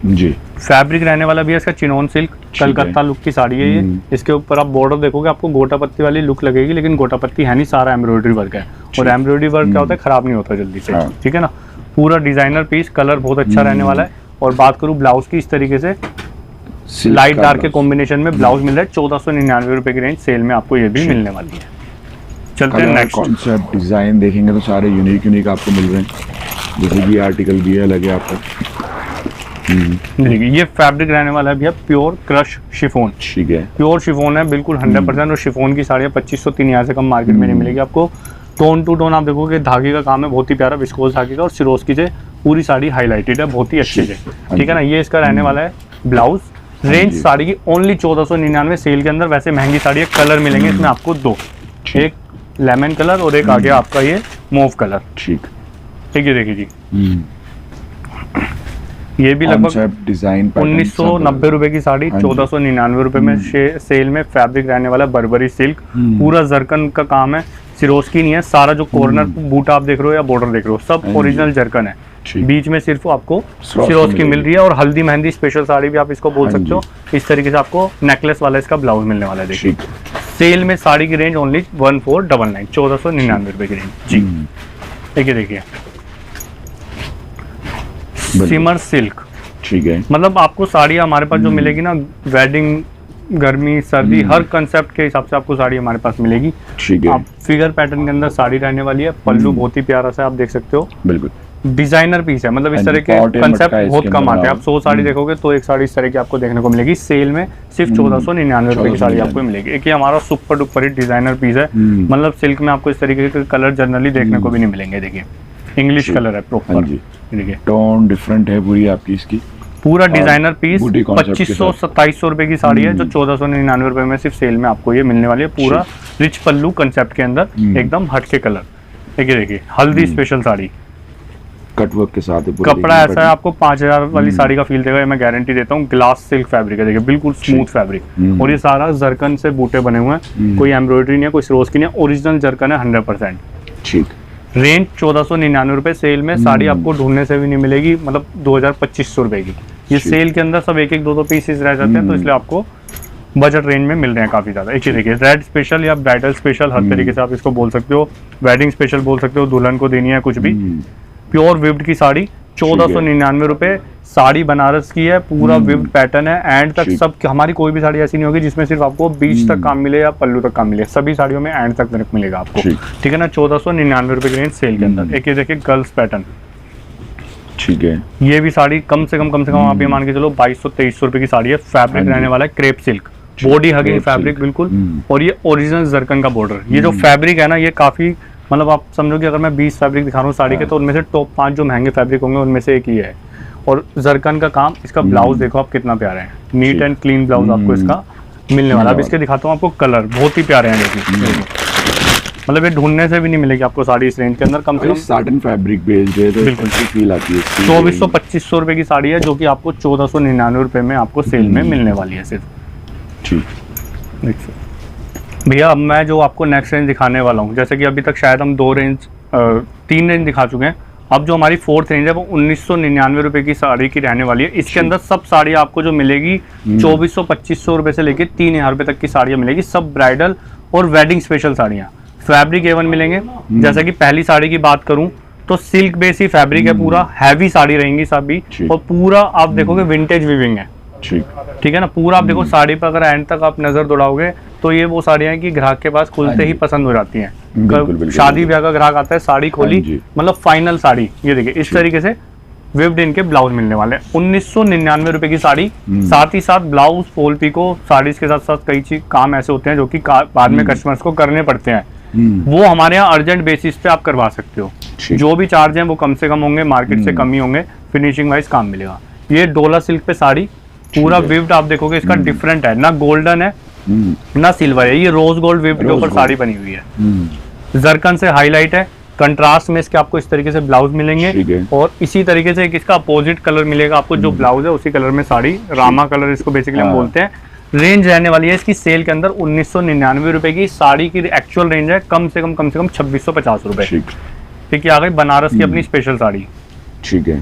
जी, फैब्रिक रहने वाला भी है इसका चिनोन सिल्क, कलकत्ता लुक की साड़ी है ये। इसके ऊपर आप बॉर्डर देखोगे आपको गोटा पत्ती वाली लुक लगेगी, लेकिन गोटा पत्ती है नहीं, सारा एम्ब्रॉयडरी वर्क है। और एम्ब्रॉयडरी वर्क क्या होता है, खराब नहीं होता जल्दी से, ठीक है ना। पूरा डिजाइनर पीस, कलर बहुत अच्छा रहने वाला है। और बात करूँ ब्लाउज की, इस तरीके से लाइट डार्क के कॉम्बिनेशन में ब्लाउज मिल रहा है 1499 रुपए की रेंज सेल में आपको ये भी मिलने वाली है। चलते हैं नेक्स्ट। कॉन्सेप्ट डिजाइन देखेंगे तो सारे यूनिक आपको मिल रहे हैं, जैसे कि आर्टिकल भी अलग है आपका। देखिए ये फैब्रिक रहने वाला है भैया प्योर क्रश शिफॉन, ठीक है, प्योर शिफॉन है बिल्कुल 100%। और शिफॉन की साड़ियाँ 2503 यहाँ से कम मार्केट में नहीं मिलेगी आपको। टोन टू टोन आप देखोगे, धागे का काम है बहुत ही प्यारा, विस्कोस धागे का, और सिरोस्की से पूरी साड़ी हाईलाइटेड है बहुत ही अच्छे से, ठीक है ना। ये इसका रहने वाला है ब्लाउज। रेंज साड़ी की ओनली 1499 सेल के अंदर। वैसे महंगी साड़ी है, कलर मिलेंगे इसमें आपको दो, एक लेमन कलर और एक आ गया आपका ये मूव कलर, ठीक है। देखिए जी, ये भी लगभग डिजाइन 1990 रुपए की साड़ी 1499 रुपए में सेल में। फैब्रिक रहने वाला बर्बरी सिल्क, पूरा जरकन का काम है, सिरोस्की नहीं है। सारा जो कॉर्नर बूटा आप देख रहे हो या बॉर्डर देख रहे हो सब ओरिजिनल जरकन है। बीच में सिर्फ आपको सिरोस्की मिल रही है। और हल्दी मेहंदी स्पेशल साड़ी भी आप इसको बोल सकते हो। इस तरीके से आपको नेकलेस वाला इसका ब्लाउज मिलने वाला है। देखिए सेल में साड़ी की रेंज ओनली 1499, 1499 रुपए की रेंज जी। देखिए सिमर सिल्क, ठीक है। मतलब आपको साड़ी हमारे पास जो मिलेगी ना, वेडिंग, गर्मी, सर्दी, हर कंसेप्ट के हिसाब से आपको साड़ी हमारे पास मिलेगी, ठीक है। आप फिगर पैटर्न के अंदर साड़ी रहने वाली है। पल्लू बहुत ही प्यारा सा आप देख सकते हो, बिल्कुल डिजाइनर पीस है। मतलब इस तरह के कंसेप्ट बहुत कम आते हैं। आप 100 साड़ी देखोगे तो एक साड़ी इस तरह की आपको देखने को मिलेगी। सेल में सिर्फ 1499 रुपए की साड़ी आपको मिलेगी। एक ये हमारा super duper hit designer piece है। मतलब सिल्क में आपको इस तरीके के कलर जनरली देखने को भी नहीं मिलेंगे। देखिए इंग्लिश कलर है प्रॉपर, देखिए टोन डिफरेंट है पूरी आपकी इसकी। पूरा डिजाइनर पीस 2500-2700 रुपए की साड़ी है, जो 1499 रुपए में सिर्फ सेल में आपको ये मिलने वाली है। पूरा रिच पल्लू कंसेप्ट के अंदर एकदम हटके कलर। देखिए हल्दी स्पेशल साड़ी, कटवर्क के साथ कपड़ा ऐसा है आपको 5000 वाली साड़ी का फील देगा, मैं गारंटी देता हूँ। ग्लास सिल्क फैब्रिक है, देखिए बिल्कुल स्मूथ फैब्रिक। और ये सारा जरकन से बूटे बने हुए हैं, कोई एम्ब्रॉयडरी नहीं है, कोई सिरोस्की नहीं है, ओरिजिनल जरकन है 100%। ठीक, रेंज 1499 रुपए। सेल में साड़ी आपको ढूंढने से भी नहीं मिलेगी, मतलब 2000-2500 रुपए की। ये सेल के अंदर सब एक 2 पीसेस रह जाते हैं, तो इसलिए आपको बजट रेंज में मिल रहे हैं काफी ज्यादा। एक देखिए रेड स्पेशल या ब्राइडल स्पेशल, हर तरीके से आप इसको बोल सकते हो। वेडिंग स्पेशल बोल सकते हो, दुल्हन को देनी है कुछ भी। प्योर विव्ड की साड़ी 1499 रुपए। साड़ी बनारस की है, पूरा विव्ड पैटर्न है। एंड तक सब, हमारी कोई भी साड़ी ऐसी नहीं होगी जिसमें सिर्फ आपको बीच तक काम मिले या पल्लू तक काम मिले। सभी साड़ियों में एंड तक मिलेगा आपको, ठीक है ना। 1499 रुपए की रेंज सेल के अंदर। एक ये देखिए गर्ल्स पैटर्न, ठीक है। ये भी साड़ी कम से कम आप ये मान के चलो 2200-2300 रुपए की साड़ी है। फैब्रिक रहने वाला है crepe silk, body hugging fabric बिल्कुल। और ये ओरिजिनल जरकन का बॉर्डर। ये जो फैब्रिक है ना, ये काफी, मतलब आप समझो कि अगर मैं 20 फैब्रिक दिखा रहा हूँ साड़ी के, तो उनमें से टॉप 5 जो महंगे फैब्रिक होंगे उनमें से एक ही है। और जरकन का काम। इसका ब्लाउज देखो आप कितना प्यारा है, नीट एंड क्लीन ब्लाउज आपको इसका मिलने वाला। अब इसके दिखाता हूँ आपको कलर, बहुत ही प्यारे हैं। देखिए मतलब ये ढूंढने से भी नहीं मिलेगी आपको साड़ी इस रेंज के अंदर। कम से कम साटन फैब्रिक बेस्ड है, तो बिल्कुल फील आती है। 2400-2500 रुपए की साड़ी है, जो कि आपको 1499 रुपए में आपको सेल में मिलने वाली है सिर्फ। ठीक भैया, अब मैं जो आपको नेक्स्ट रेंज दिखाने वाला हूँ, जैसे कि अभी तक शायद हम 3 रेंज दिखा चुके हैं। अब जो हमारी 4th रेंज है वो 1999 रुपए की साड़ी की रहने वाली है। इसके अंदर सब साड़ी आपको जो मिलेगी 2400-2500 रुपए से लेके 3000 रुपए तक की साड़ियाँ मिलेगी। सब ब्राइडल और वेडिंग स्पेशल साड़ियाँ। फैब्रिक A1 मिलेंगे। जैसे कि पहली साड़ी की बात करूं तो सिल्क बेस ही फैब्रिक है, पूरा हैवी साड़ी रहेंगी सभी। और पूरा आप देखोगे विंटेज वीविंग है, ठीक है ना। पूरा आप देखो साड़ी पर अगर एंड तक आप नजर दौड़ाओगे तो ये वो साड़ियाँ हैं कि ग्राहक के पास खुलते ही पसंद हो जाती हैं। शादी ब्याह का ग्राहक आता है, साड़ी खोली, मतलब फाइनल साड़ी। ये देखिए इस तरीके से विव्ड इनके ब्लाउज मिलने वाले हैं। 1999 रुपए की साड़ी। साथ ही साथ ब्लाउज, फॉल पिको, साड़ी के साथ साथ कई चीज काम ऐसे होते हैं जो कि बाद में कस्टमर्स को करने पड़ते हैं। वो हमारे यहाँ अर्जेंट बेसिस पे आप करवा सकते हो। जो भी चार्ज है वो कम से कम होंगे, मार्केट से कम ही होंगे। फिनिशिंग वाइज काम मिलेगा। ये डोला सिल्क पे साड़ी, पूरा विव्ड आप देखोगे इसका डिफरेंट है, ना गोल्डन है ना सिल्वर है। ये रोज गोल्ड विव्ड के ऊपर साड़ी बनी हुई है। जरकन से हाईलाइट है। कंट्रास्ट में इसके आपको इस तरीके से ब्लाउज मिलेंगे। और इसी तरीके से एक इसका अपोजिट कलर मिलेगा आपको। जो ब्लाउज है उसी कलर में साड़ी, रामा कलर इसको बेसिकली हम बोलते हैं। रेंज रहने वाली है इसकी सेल के अंदर 1999 रुपए की। साड़ी की एक्चुअल रेंज है कम से कम 2650 रुपए। ठीक है, आ गई बनारस की अपनी स्पेशल साड़ी। ठीक है।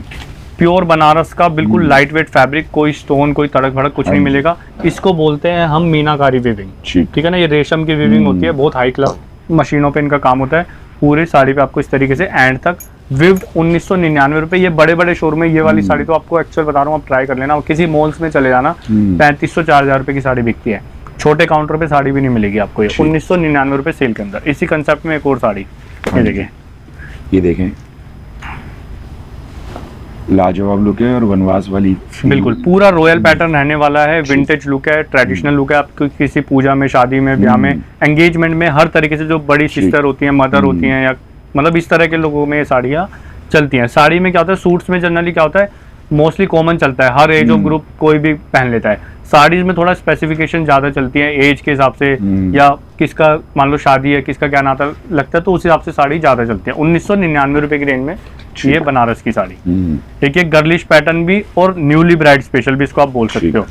प्योर बनारस का बिल्कुल लाइट वेट फैब्रिक, कोई स्टोन कोई तड़क भड़क कुछ नहीं मिलेगा। इसको बोलते हैं हम मीनाकारी वीविंग, ठीक है ना। ये रेशम की वीविंग होती है, बहुत हाई क्लास मशीनों पे इनका काम होता है। पूरी साड़ी पे आपको इस तरीके से एंड तक विव्ड 1999 रुपए। ये बड़े बड़े शोरूम में ये वाली साड़ी तो आपको एक्चुअल बता रहा हूँ, आप ट्राई कर लेना। और किसी मॉल्स में चले जाना 3500-4000 रुपए की साड़ी बिकती है। छोटे काउंटर पे साड़ी भी नहीं मिलेगी आपको। ये 1999 रुपए सेल के अंदर। इसी कंसेप्ट में एक और साड़ी, ये देखिए, ये देखें, लाजवाब लुक है और वनवास वाली, बिल्कुल पूरा रॉयल पैटर्न रहने वाला है। विंटेज लुक है, ट्रेडिशनल लुक है। आपको किसी पूजा में, शादी में, ब्याह में, एंगेजमेंट में, हर तरीके से जो बड़ी सिस्टर होती हैं, मदर होती हैं, या मतलब इस तरह के लोगों में ये साड़ियाँ चलती हैं। साड़ी में क्या होता है, सूट्स में जनरली क्या होता है, मोस्टली कॉमन चलता है, हर एज ऑफ ग्रुप कोई भी पहन लेता है। साड़ीज में थोड़ा स्पेसिफिकेशन ज्यादा चलती है एज के हिसाब से, या किसका मान लो शादी है, किसका क्या नाता लगता है, तो उस हिसाब से साड़ी ज्यादा चलती है। 1999 रुपए की रेंज में ये बनारस की साड़ी। एक एक गर्लिश पैटर्न भी और न्यूली ब्राइड स्पेशल भी इसको आप बोल सकते हो।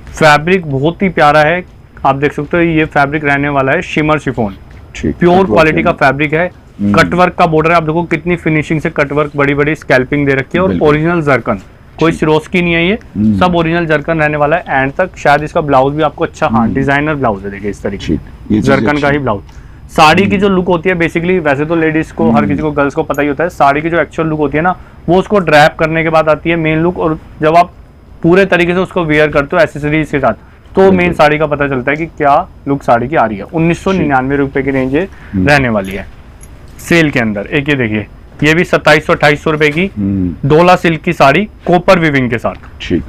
फैब्रिक बहुत ही प्यारा है, आप देख सकते हो। ये फैब्रिक रहने वाला है शिमर शिफॉन, प्योर क्वालिटी का फैब्रिक है। कटवर्क का बॉर्डर है, आप देखो कितनी फिनिशिंग से कटवर्क, बड़ी बड़ी स्कैल्पिंग दे रखी है। और ओरिजिनल जरकन, कोई सिरोस्की नहीं है, ये सब ओरिजिनल जरकन रहने वाला है एंड तक। शायद इसका ब्लाउज भी आपको अच्छा, हाँ डिजाइनर ब्लाउज है, देखिए इस तरीके जरकन का ही ब्लाउज। साड़ी की जो लुक होती है बेसिकली, वैसे तो लेडीज को, हर किसी को, गर्ल्स को पता ही होता है, साड़ी की जो एक्चुअल लुक होती है ना, वो उसको ड्रैप करने के बाद आती है मेन लुक। और जब आप पूरे तरीके से उसको वेयर करते हो एसेसरीज के साथ, तो मेन साड़ी का पता चलता है कि क्या लुक साड़ी की आ रही है। 1999 रुपए की रेंज रहने वाली है सेल के अंदर। एक ये देखिए, ये भी 2700-2800 रुपए की डोला सिल्क की साड़ी, कॉपर वीविंग के साथ। ठीक,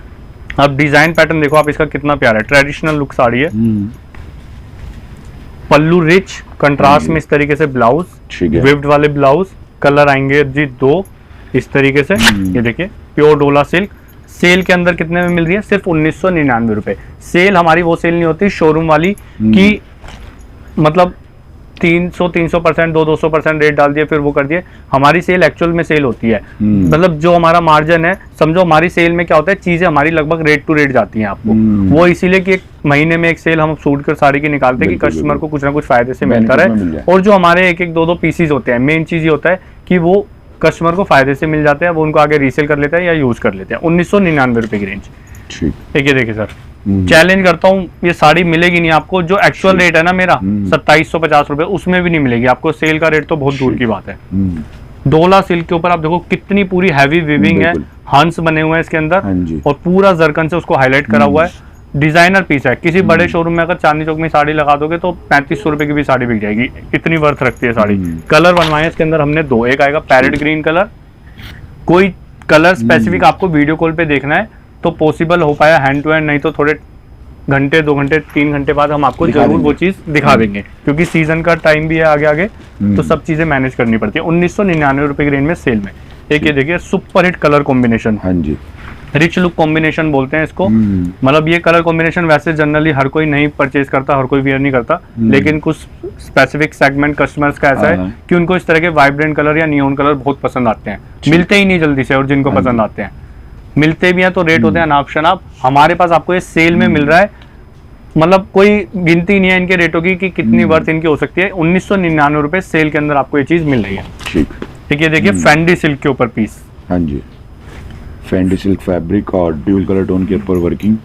अब डिजाइन पैटर्न देखो आप इसका कितना प्यारा है, ट्रेडिशनल लुक साड़ी है। पल्लू रिच कंट्रास्ट में इस तरीके से ब्लाउज, विव्ड वाले ब्लाउज, कलर आएंगे जी 2 इस तरीके से। ये देखिए प्योर डोला सिल्क। सेल के अंदर कितने में मिल रही है, सिर्फ 1999 रुपए। सेल हमारी वो सेल नहीं होती शोरूम वाली की, मतलब 300% 200% रेट डाल दिए फिर वो कर दिए। हमारी सेल एक्चुअल में सेल होती है, मतलब जो हमारा मार्जिन है, समझो हमारी सेल में क्या होता है, चीजें हमारी लगभग रेट टू रेट जाती हैं आपको। वो इसीलिए कि एक महीने में एक सेल हम सूट कर साड़ी की निकालते हैं कि कस्टमर को कुछ ना कुछ फायदे से मिलता रहे। और जो हमारे एक 2 पीसीज होते हैं, मेन चीज ये होता है कि वो कस्टमर को फायदे से मिल जाते हैं, वो उनको आगे रीसेल कर लेते हैं या यूज कर लेते हैं। 1999 रुपए की रेंज। ठीक है, देखिए सर, चैलेंज करता हूँ, ये साड़ी मिलेगी नहीं आपको। जो एक्चुअल रेट है ना मेरा 2750 रुपए, उसमें भी नहीं मिलेगी आपको। सेल का रेट तो बहुत दूर की बात है। डोला सिल्क के ऊपर आप देखो कितनी पूरी हैवी वीविंग है, हंस बने हुए हैं इसके अंदर, और पूरा जरकन से उसको हाईलाइट करा हुआ है। डिजाइनर पीस है, किसी बड़े शोरूम में अगर चांदनी चौक में साड़ी लगा दोगे तो 3500 रुपए की भी साड़ी बिक जाएगी, इतनी वर्थ रखती है साड़ी। कलर बनवाए इसके अंदर हमने 2, एक आएगा पैरेट ग्रीन कलर। कोई कलर स्पेसिफिक आपको वीडियो कॉल पे देखना है तो पॉसिबल हो पाया हैंड टू हैंड, नहीं तो थोड़े घंटे 2 घंटे 3 घंटे बाद हम आपको जरूर वो चीज दिखा देंगे, क्योंकि सीजन का टाइम भी है आगे आगे, तो सब चीजें मैनेज करनी पड़ती है। 1999 रुपए की रेंज में सेल में। एक ये देखिए सुपर हिट कलर कॉम्बिनेशन, हाँ जी, रिच लुक कॉम्बिनेशन बोलते हैं इसको। मतलब ये कलर कॉम्बिनेशन वैसे जनरली हर कोई नहीं परचेज करता, हर कोई वेयर नहीं करता, लेकिन कुछ स्पेसिफिक सेगमेंट कस्टमर्स का ऐसा है कि उनको इस तरह के वाइब्रेंट कलर या नियॉन कलर बहुत पसंद आते हैं। मिलते ही नहीं जल्दी से, और जिनको पसंद आते हैं, मिलते भी हैं तो रेट होते हैं अनाप शनाप। हमारे पास आपको ये सेल में मिल रहा है, मतलब कोई गिनती नहीं है इनके रेटों की कि कितनी वर्थ इनकी हो सकती है। 1999 रुपए सेल के अंदर आपको ये चीज मिल रही है। ठीक है, देखिए फेंडी सिल्क के ऊपर पीस, हाँ जी, फेंडी सिल्क फैब्रिक और ड्यूल कलर टोन के ऊपर वर्किंग,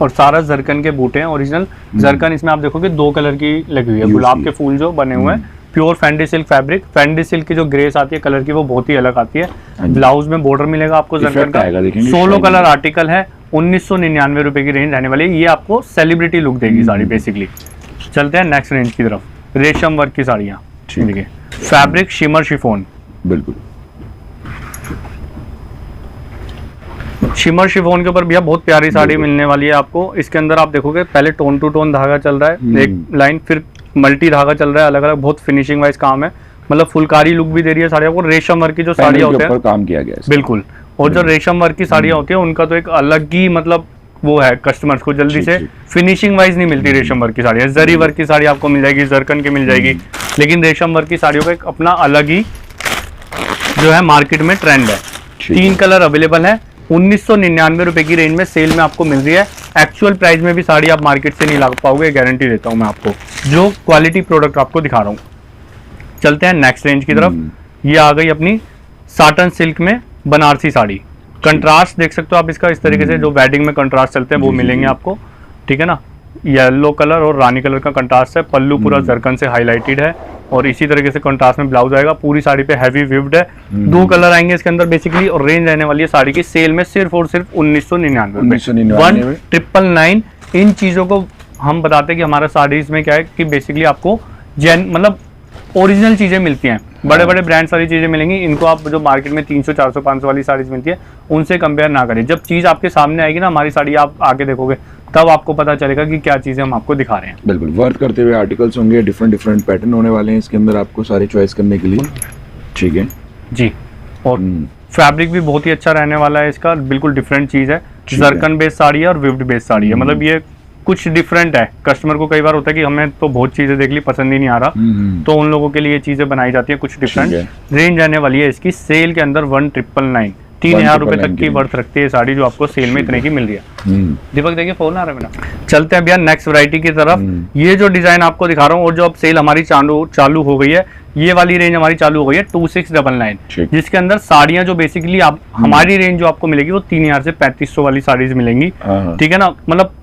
और सारा जरकन के बूटे हैं ओरिजिनल जरकन। इसमें आप देखोगे 2 कलर की लगी हुई है, गुलाब के फूल जो बने हुए हैं। Pure Fendi silk fabric. Fendi silk की जो ग्रेस आती है कलर की, वो बहुत ही अलग आती है। ब्लाउज में बॉर्डर मिलेगा आपको जरकन का, 16 कलर आर्टिकल है। 1999 रुपए की रेंज रहने वाली है। ये आपको सेलिब्रिटी लुक देगी साड़ी बेसिकली। चलते हैं नेक्स्ट रेंज की तरफ, रेशम वर्क की साड़ियाँ। देखिए फैब्रिक शिमर शिफॉन, बिल्कुल शिमर शिफॉन के ऊपर भैया बहुत प्यारी साड़ी मिलने वाली है आपको। इसके अंदर आप देखोगे पहले टोन टू टोन धागा चल रहा है, एक लाइन, फिर मल्टी धागा चल रहा है, अलग अलग बहुत फिनिशिंग वाइज काम है। मतलब फुलकारी लुक भी दे रही है साड़ी आपको। रेशम वर्क की जो साड़ियाँ होती है काम किया गया है बिल्कुल, और जो रेशम वर्क की साड़ियाँ होती है उनका तो एक अलग ही मतलब वो है, कस्टमर्स को जल्दी से फिनिशिंग वाइज नहीं मिलती रेशम वर्क की साड़ियाँ। जरी वर्क की साड़ी आपको मिल जाएगी, जरकन की मिल जाएगी, लेकिन रेशम वर्क की साड़ियों का एक अपना अलग ही जो है मार्केट में ट्रेंड है। 3 कलर अवेलेबल है। 1999 रुपए की रेंज में सेल में आपको मिल रही है। एक्चुअल प्राइस में भी साड़ी आप मार्केट से नहीं ला पाओगे, गारंटी देता हूं मैं आपको, जो क्वालिटी प्रोडक्ट आपको दिखा रहा हूँ। चलते हैं नेक्स्ट रेंज की तरफ। ये आ गई अपनी साटन सिल्क में बनारसी साड़ी। कंट्रास्ट देख सकते हो आप इसका, इस तरीके से जो वेडिंग में कंट्रास्ट चलते हैं वो मिलेंगे आपको, ठीक है ना। येलो कलर और रानी कलर का कंट्रास्ट है, पल्लू पूरा जरकन से हाईलाइटेड है और इसी तरीके से कंट्रास्ट में ब्लाउज आएगा। पूरी साड़ी पे हैवी विव्ड है, 2 कलर आएंगे इसके अंदर बेसिकली, और रेंज रहने वाली है साड़ी की सेल में सिर्फ और सिर्फ 1999 1999। इन चीजों को हम बताते हैं कि हमारा साड़ीज में क्या है कि बेसिकली आपको मतलब ओरिजिनल चीजें मिलती हैं, बड़े बड़े ब्रांड सारी चीजें मिलेंगी। इनको आप जो मार्केट में 300 400 500 वाली साड़ीज मिलती है उनसे कंपेयर ना करें। जब चीज आपके सामने आएगी ना, हमारी साड़ी आप आके देखोगे तब आपको पता चलेगा कि क्या चीजें हम आपको दिखा रहे हैं। बिल्कुल वर्क करते हुए आर्टिकल्स होंगे, डिफरेंट पैटर्न होने वाले हैं इसके अंदर आपको सारे चॉइस करने के लिए, ठीक है जी। और फैब्रिक भी बहुत ही अच्छा रहने वाला है इसका, बिल्कुल डिफरेंट चीज है। जरकन बेस्ड साड़ी है और विव्ड बेस्ड साड़ी है, मतलब ये कुछ डिफरेंट है। कस्टमर को कई बार होता है कि हमें तो बहुत चीजें देख ली, पसंद ही नहीं आ रहा, तो उन लोगों के लिए ये चीजें बनाई जाती है कुछ डिफरेंट। रेंज आने वाली है इसकी सेल के अंदर 1999, 3000 रुपए तक की वर्थ रखती है साड़ी, जो आपको सेल में इतने की मिल रही है। दीपक देखिए फोन आ रहा है मेरा। चलते हैं भैया नेक्स्ट वैरायटी की तरफ। ये जो डिजाइन आपको दिखा रहा हूँ और जो अब सेल हमारी चालू हो गई है, ये वाली रेंज हमारी चालू हो गई है 2699, जिसके अंदर साड़ियां जो बेसिकली आप हमारी रेंज जो आपको मिलेगी वो 3000 से 3500 वाली साड़ीज मिलेंगी, ठीक है ना। मतलब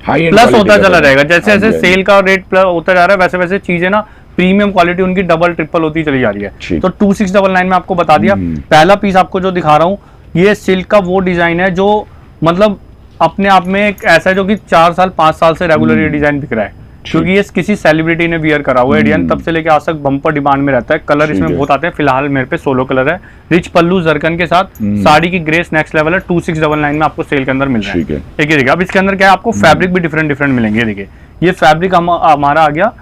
प्लस होता चला रहेगा, जैसे जैसे सेल का रेट प्लस होता जा रहा है वैसे वैसे चीजें ना प्रीमियम क्वालिटी उनकी डबल ट्रिपल होती चली जा रही है। तो 2699 में आपको बता दिया। पहला पीस आपको जो दिखा रहा हूँ ये सिल्क का वो डिजाइन है जो मतलब अपने आप में एक ऐसा है जो कि 4 साल 5 साल से रेगुलर ये डिजाइन बिक रहा है, क्योंकि ये किसी सेलिब्रिटी ने वियर करा हुआ है। डिजाइन तब से लेके आज तक बम्पर डिमांड में रहता है। कलर इसमें बहुत आते हैं, फिलहाल मेरे पे 16 कलर है। रिच पल्लू जरकन के साथ साड़ी की ग्रेस नेक्स्ट लेवल है। 2699 में आपको सेल के अंदर मिल रहा है। एक देखिए अब इसके अंदर क्या है, आपको फैब्रिक भी डिफरेंट मिलेंगे। देखिए ये फैब्रिक हमारा आ गया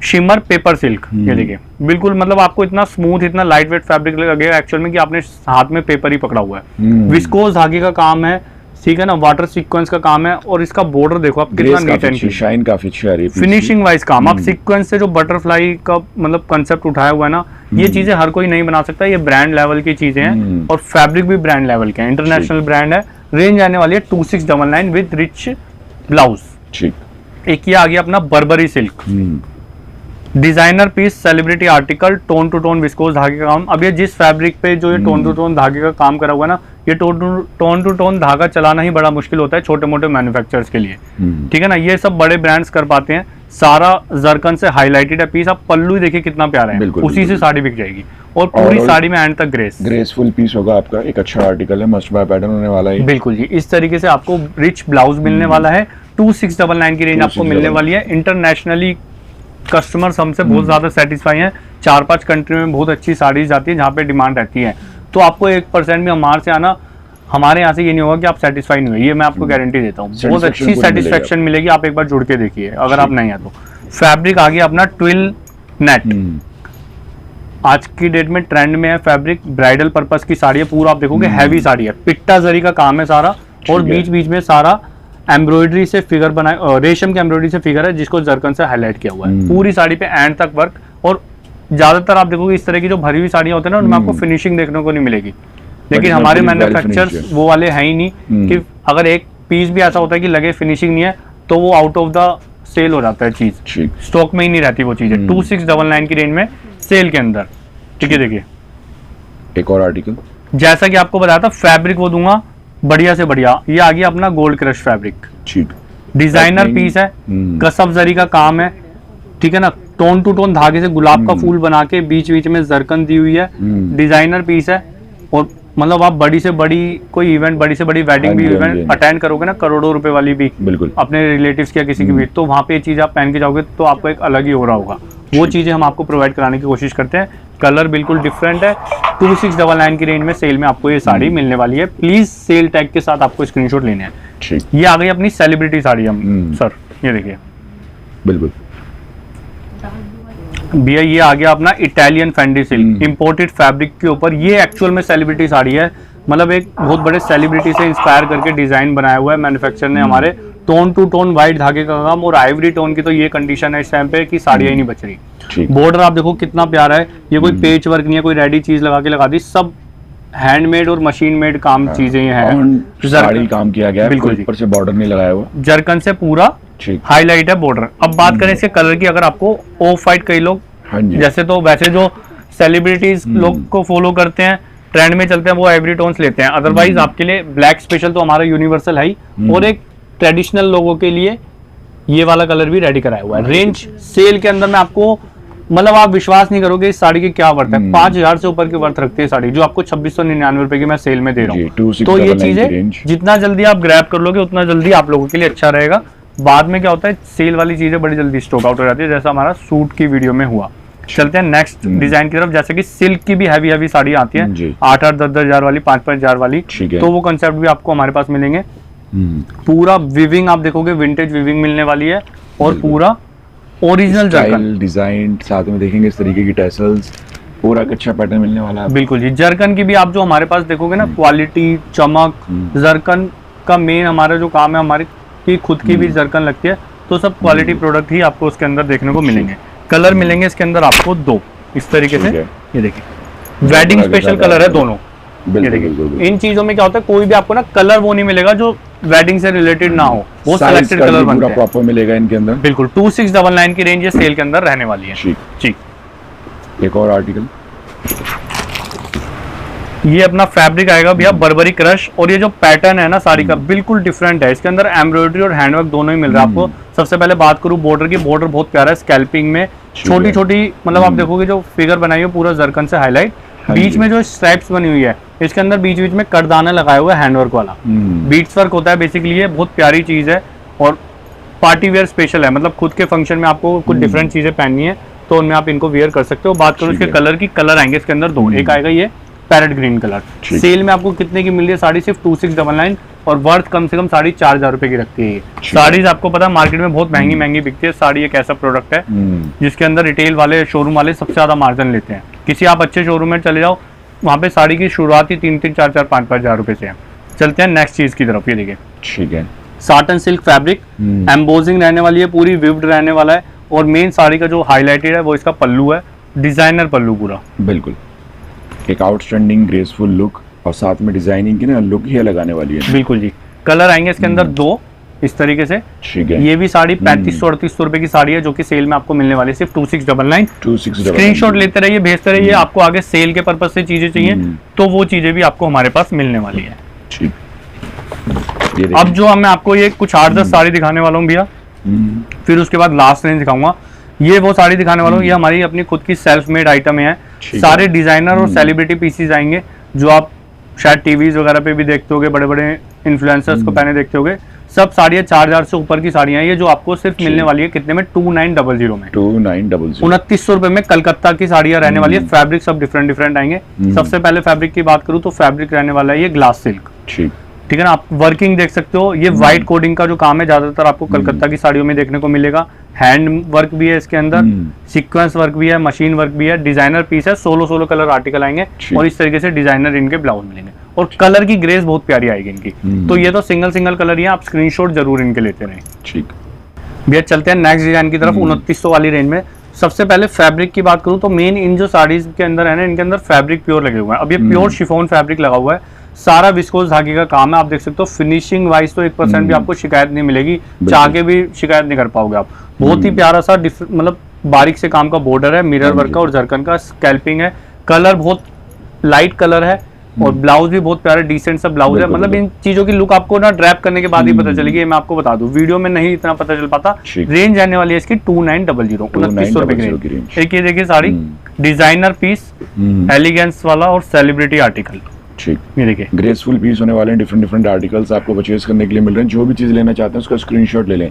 शिमर पेपर सिल्क। ये देखिए बिल्कुल मतलब आपको इतना स्मूथ इतना लाइट वेट फैब्रिक लगेगा एक्चुअल में कि आपने हाथ में पेपर ही पकड़ा हुआ है। विस्कोस धागे का काम है, ठीक है ना, वाटर सीक्वेंस का काम है। और इसका बॉर्डर देखो आप कितना नीट एंड शाइन काफी अच्छी आ रही है, फिनिशिंग वाइज काम। आप सीक्वेंस से जो बटरफ्लाई का मतलब कंसेप्ट उठाया हुआ है ना, ये चीजें हर कोई नहीं बना सकता। ये ब्रांड लेवल की चीजें हैं और फैब्रिक भी ब्रांड लेवल के हैं, इंटरनेशनल ब्रांड है। रेंज आने वाली है 2699 विद रिच ब्लाउज। एक ये आ गया अपना Burberry silk designer piece, celebrity article, tone to tone viscose धागे का काम। अब ये जिस फैब्रिक पे जो ये टोन टू टोन धागे का काम करा हुआ है ना, ये टोन टू टोन धागा चलाना ही बड़ा मुश्किल होता है छोटे मोटे मैन्युफैक्चरर्स के लिए, ठीक है ना। ये सब बड़े ब्रांड्स कर पाते हैं। सारा जरकन से हाईलाइटेड है पीस। आप पल्लू देखिए कितना प्यारा है, उसी से साड़ी बिक जाएगी। और पूरी साड़ी में एंड तक ग्रेसफुल पीस होगा आपका। एक अच्छा आर्टिकल है, मस्ट बाय पैटर्न होने वाला है। बिल्कुल जी, इस तरीके से आपको रिच ब्लाउज मिलने वाला है। 2699 की रेंज आपको मिलने वाली है। इंटरनेशनली कस्टमर्स हमसे बहुत ज्यादा सेटिस्फाई हैं। 4-5 कंट्री में बहुत अच्छी साड़ीज आती है जहाँ पे डिमांड रहती है। तो आपको 1% भी हमारे से आना, हमारे यहाँ से ये नहीं होगा कि आप सेटिस्फाई नहीं हुए, ये मैं आपको गारंटी देता हूँ। बहुत अच्छी सेटिस्फेक्शन मिलेगी। आप एक बार जुड़ के देखिए अगर आप नहीं है तो। फैब्रिक आ गया अपना ट्विल नेट, आज की डेट में ट्रेंड में है फैब्रिक। ब्राइडल पर्पस की साड़ी है, पूरा आप देखोगे हैवी साड़ी है, पिट्टा जरी का काम है सारा। और बीच बीच में सारा एम्ब्रॉयडरी से फिगर बनाए, रेशम की एम्ब्रॉयडरी से फिगर है जिसको जरकन से हाईलाइट किया हुआ है। पूरी साड़ी पे एंड तक वर्क। और ज्यादातर आप देखोगे इस तरह की जो भरी हुई साड़ियां होती है ना, उनमें आपको फिनिशिंग देखने को नहीं मिलेगी। लेकिन हमारे मैन्युफैक्चरर्स वो वाले है ही नहीं कि अगर एक पीस भी ऐसा होता है कि लगे फिनिशिंग नहीं है तो वो आउट ऑफ द सेल हो जाता है, चीज स्टॉक में ही नहीं रहती वो चीजें। 2699 की रेंज में सेल के अंदर, ठीक है। देखिए एक और आर्टिकल जैसा कि आपको बताया था, फैब्रिक वो दूंगा बढ़िया से बढ़िया। ये आ गया अपना gold crush fabric, designer piece है, कसब जरी का काम है, ठीक है ना। टोन टू टोन धागे से गुलाब का फूल बना के बीच बीच में जरकन दी हुई है। डिजाइनर पीस है। और मतलब आप बड़ी से बड़ी कोई इवेंट, बड़ी से बड़ी वेडिंग भी इवेंट अटेंड करोगे ना, करोड़ों रुपए वाली भी, बिल्कुल अपने रिलेटिव्स की या किसी की भी, तो वहाँ पे ये चीज आप पहन के जाओगे तो आपको एक अलग ही हो रहा होगा। वो चीजें हम आपको प्रोवाइड कराने की कोशिश करते हैं। कलर बिल्कुल डिफरेंट है। 2699 की रेंज में सेल में आपको ये साड़ी मिलने वाली है। प्लीज सेल टैग के साथ आपको स्क्रीनशॉट लेने हैं। ये आ गई अपनी सेलिब्रिटी साड़ी हम सर, ये देखिए बिल्कुल भैया। ये आ गया अपना इटालियन फैंडी सिल्क, इंपोर्टेड फैब्रिक के ऊपर। ये एक्चुअल में सेलिब्रिटी साड़ी है, मतलब एक बहुत बड़े सेलिब्रिटी से इंस्पायर करके डिजाइन बनाया हुआ है मैन्युफैक्चर ने हमारे। टोन टू टोन व्हाइट धागे का काम और आइवरी टोन की तो ये कंडीशन है इस टाइम पे कि साड़ियां ही नहीं बच रही। बॉर्डर आप देखो कितना प्यारा है। ये कोई पेच वर्क नहीं है, कोई रेडी चीज लगा दी, सब हैंडमेड और मशीन मेड काम चीजें हैं। साड़ी काम किया गया है, बिल्कुल ऊपर से बॉर्डर नहीं लगाया हुआ, जरकन से पूरा हाईलाइट है बॉर्डर। अब बात करें इसके कलर की, अगर आपको ऑफ वाइट कई लोग हाँ जी। जैसे तो वैसे जो सेलिब्रिटीज लोग को फॉलो करते हैं, ट्रेंड में चलते हैं, वो एवरी टोन्स लेते हैं। अदरवाइज आपके लिए ब्लैक स्पेशल तो हमारा यूनिवर्सल है ही, और एक ट्रेडिशनल लोगों के लिए ये वाला कलर भी रेडी कराया हुआ है। रेंज सेल के अंदर में आपको, मतलब आप विश्वास नहीं करोगे इस साड़ी की क्या वर्थ है। 5,000 से ऊपर की वर्थ रखते हैं साड़ी, जो आपको 2699 रुपए की मैं सेल में दे रहा हूँ। तो ये चीजें जितना जल्दी आप ग्रैब कर लोगे उतना जल्दी आप लोगों के लिए अच्छा रहेगा। बाद में क्या होता है, सेल वाली चीजें बड़ी जल्दी स्टॉक आउट हो जाती है, जैसा हमारा सूट की वीडियो में हुआ। चलते हैं नेक्स्ट डिजाइन की तरफ। जैसे कि सिल्क की भी हैवी साड़ी आती है, 8-8, 10-10 हजार वाली, 5-5 हजार वाली, तो वो कंसेप्ट भी आपको हमारे पास मिलेंगे। पूरा विविंग आप देखोगे, विंटेज विविंग मिलने वाली है, और पूरा ओरिजिनल जरकन डिजाइन साथ में देखेंगे, इस तरीके की टैसल्स, पूरा अच्छा पैटर्न मिलने वाला है। बिल्कुल जी। जरकन की भी आप जो हमारे पास देखोगे ना, क्वालिटी, चमक, जरकन का मेन हमारा जो काम है, हमारी की खुद की भी जरकन लगती है, तो सब क्वालिटी प्रोडक्ट ही आपको उसके अंदर देखने को मिलेंगे। कलर मिलेंगे इसके अंदर आपको 2 इस तरीके से, ये देखिए वेडिंग स्पेशल कलर है दोनों। ये देखिए इन चीजों में क्या होता है, कोई भी आपको ना कलर वो नहीं मिलेगा जो वेडिंग से रिलेटेड ना हो, वो सिलेक्टेड कलर बनते हैं, प्रॉपर मिलेगा इनके अंदर। बिल्कुल 2699 की रेंज ये सेल के अंदर रहने वाली है। ठीक, एक और आर्टिकल, ये अपना फैब्रिक आएगा भैया बर्बरी क्रश, और ये जो पैटर्न है ना साड़ी का बिल्कुल डिफरेंट है। इसके अंदर एम्ब्रॉयडरी और हैंडवर्क दोनों ही मिल रहा है आपको। सबसे पहले बात करूं बॉर्डर की, बॉर्डर बहुत प्यारा है, स्कैल्पिंग में छोटी छोटी, मतलब आप देखोगे जो फिगर बनाई है पूरा जरकन से हाईलाइट, बीच में जो स्ट्राइप्स बनी हुई है, इसके अंदर बीच बीच में करदाना लगाया हुआ है हैंडवर्क वाला, बीट्स वर्क होता है बेसिकली। ये बहुत प्यारी चीज है और पार्टी वेयर स्पेशल है, मतलब खुद के फंक्शन में आपको कुछ डिफरेंट चीजें पहननी है तो उनमें आप इनको वेयर कर सकते हो। बात करो इसके कलर की, कलर आएंगे इसके अंदर 2, एक आएगा ये पैरेट ग्रीन कलर। सेल में आपको कितने की मिल रही है साड़ी, सिर्फ 2699, और वर्थ कम से कम 4,500 रुपए की रखती है ये साड़ीज। आपको पता है मार्केट में बहुत महंगी महंगी बिकती है साड़ी, एक ऐसा प्रोडक्ट है जिसके अंदर रिटेल वाले, शोरूम वाले सबसे ज्यादा मार्जिन लेते हैं। किसी आप अच्छे शोरूम में चले जाओ, वहाँ पे साड़ी की शुरुआत ही 3-3, 4-4, 5-5 हजार रुपए से है। चलते हैं नेक्स्ट चीज की तरफ। ये देखिए ठीक है, साटन सिल्क फैब्रिक, एम्बोजिंग रहने वाली है, पूरी विव्ड रहने वाला है, और मेन साड़ी का जो हाईलाइटेड है वो इसका पल्लू है, डिजाइनर पल्लू पूरा। बिल्कुल एक आउटस्टैंडिंग ग्रेसफुल लुक, और साथ में डिजाइनिंग की ना लुक ही लगाने वाली है। बिल्कुल जी। कलर आएंगे इसके अंदर 2 इस तरीके से। ठीक है, ये भी साड़ी 3500-3800 रुपए की साड़ी है, जो कि सेल में आपको मिलने वाली है सिर्फ 2699। स्क्रीनशॉट लेते रहिए, भेजते रहिए। आपको आगे सेल के पर्पज से चीजें चाहिए तो वो चीजें भी आपको हमारे पास मिलने वाली है। ठीक, अब जो मैं आपको ये कुछ 8-10 साड़ी दिखाने वाला हूँ भैया, फिर उसके बाद लास्ट रेंज दिखाऊंगा। ये वो साड़ी दिखाने वाला हूँ, ये हमारी अपनी खुद की सेल्फ मेड आइटम है। सारे डिजाइनर और सेलिब्रिटी पीसीज आएंगे, जो आप शायद टीवीज वगैरह पे भी देखते होगे, बड़े बड़े इन्फ्लुएंसर्स को पहने देखते होगे। सब साड़ियाँ 4,000 से ऊपर की साड़ियाँ हैं, ये जो आपको सिर्फ मिलने वाली है कितने में, 2900 में, 2900 रुपए में कलकत्ता की साड़ियाँ रहने वाली है। फैब्रिक सब डिफरेंट डिफरेंट आएंगे। सबसे पहले फैब्रिक की बात करूँ तो फैब्रिक रहने वाला है ये ग्लास सिल्क। ठीक है ना, आप वर्किंग देख सकते हो, ये व्हाइट कोडिंग का जो काम है ज्यादातर आपको कलकत्ता की साड़ियों में देखने को मिलेगा। हैंड वर्क भी है इसके अंदर, सीक्वेंस वर्क भी है, मशीन वर्क भी है, डिजाइनर पीस है, 16 कलर आर्टिकल आएंगे, और इस तरीके से डिजाइनर इनके ब्लाउज मिलेंगे, और कलर की ग्रेस बहुत प्यारी आएगी इनकी। तो ये तो सिंगल कलर ही है, आप स्क्रीनशॉट जरूर इनके लेते रहें। ठीक भैया चलते हैं नेक्स्ट डिजाइन की तरफ, 2900 वाली रेंज में। सबसे पहले फैब्रिक की बात करूं तो मेन इन जो साड़ीज के अंदर है ना, इनके अंदर फैब्रिक प्योर लगे हुए हैं। अब ये प्योर शिफॉन फैब्रिक लगा हुआ है, सारा विस्कोस धागे का काम है। आप देख सकते हो फिनिशिंग वाइज तो 1% भी आपको शिकायत नहीं मिलेगी, चाह के भी शिकायत नहीं कर पाओगे आप। बहुत ही प्यारा सा मतलब बारीक से काम का बॉर्डर है, मिरर वर्क का और जरकन का स्कैल्पिंग है। कलर बहुत लाइट कलर है, और ब्लाउज भी बहुत प्यारा डिसेंट सा ब्लाउज है। मतलब इन चीजों की लुक आपको ना ड्रैप करने के बाद ही पता चलेगी, ये मैं आपको बता दूं, वीडियो में नहीं इतना पता चल पाता। रेंज आने वाली है इसकी 2900, 2900 रुपए की रेंज। एक ये देखिए साड़ी, डिजाइनर पीस, एलिगेंस वाला और सेलिब्रिटी आर्टिकल। ठीक, ये देखिए ग्रेसफुल पीस होने वाले हैं, डिफरेंट आर्टिकल्स आपको परचेज करने के लिए मिल रहे हैं। जो भी चीज लेना चाहते हैं उसका स्क्रीनशॉट ले लें।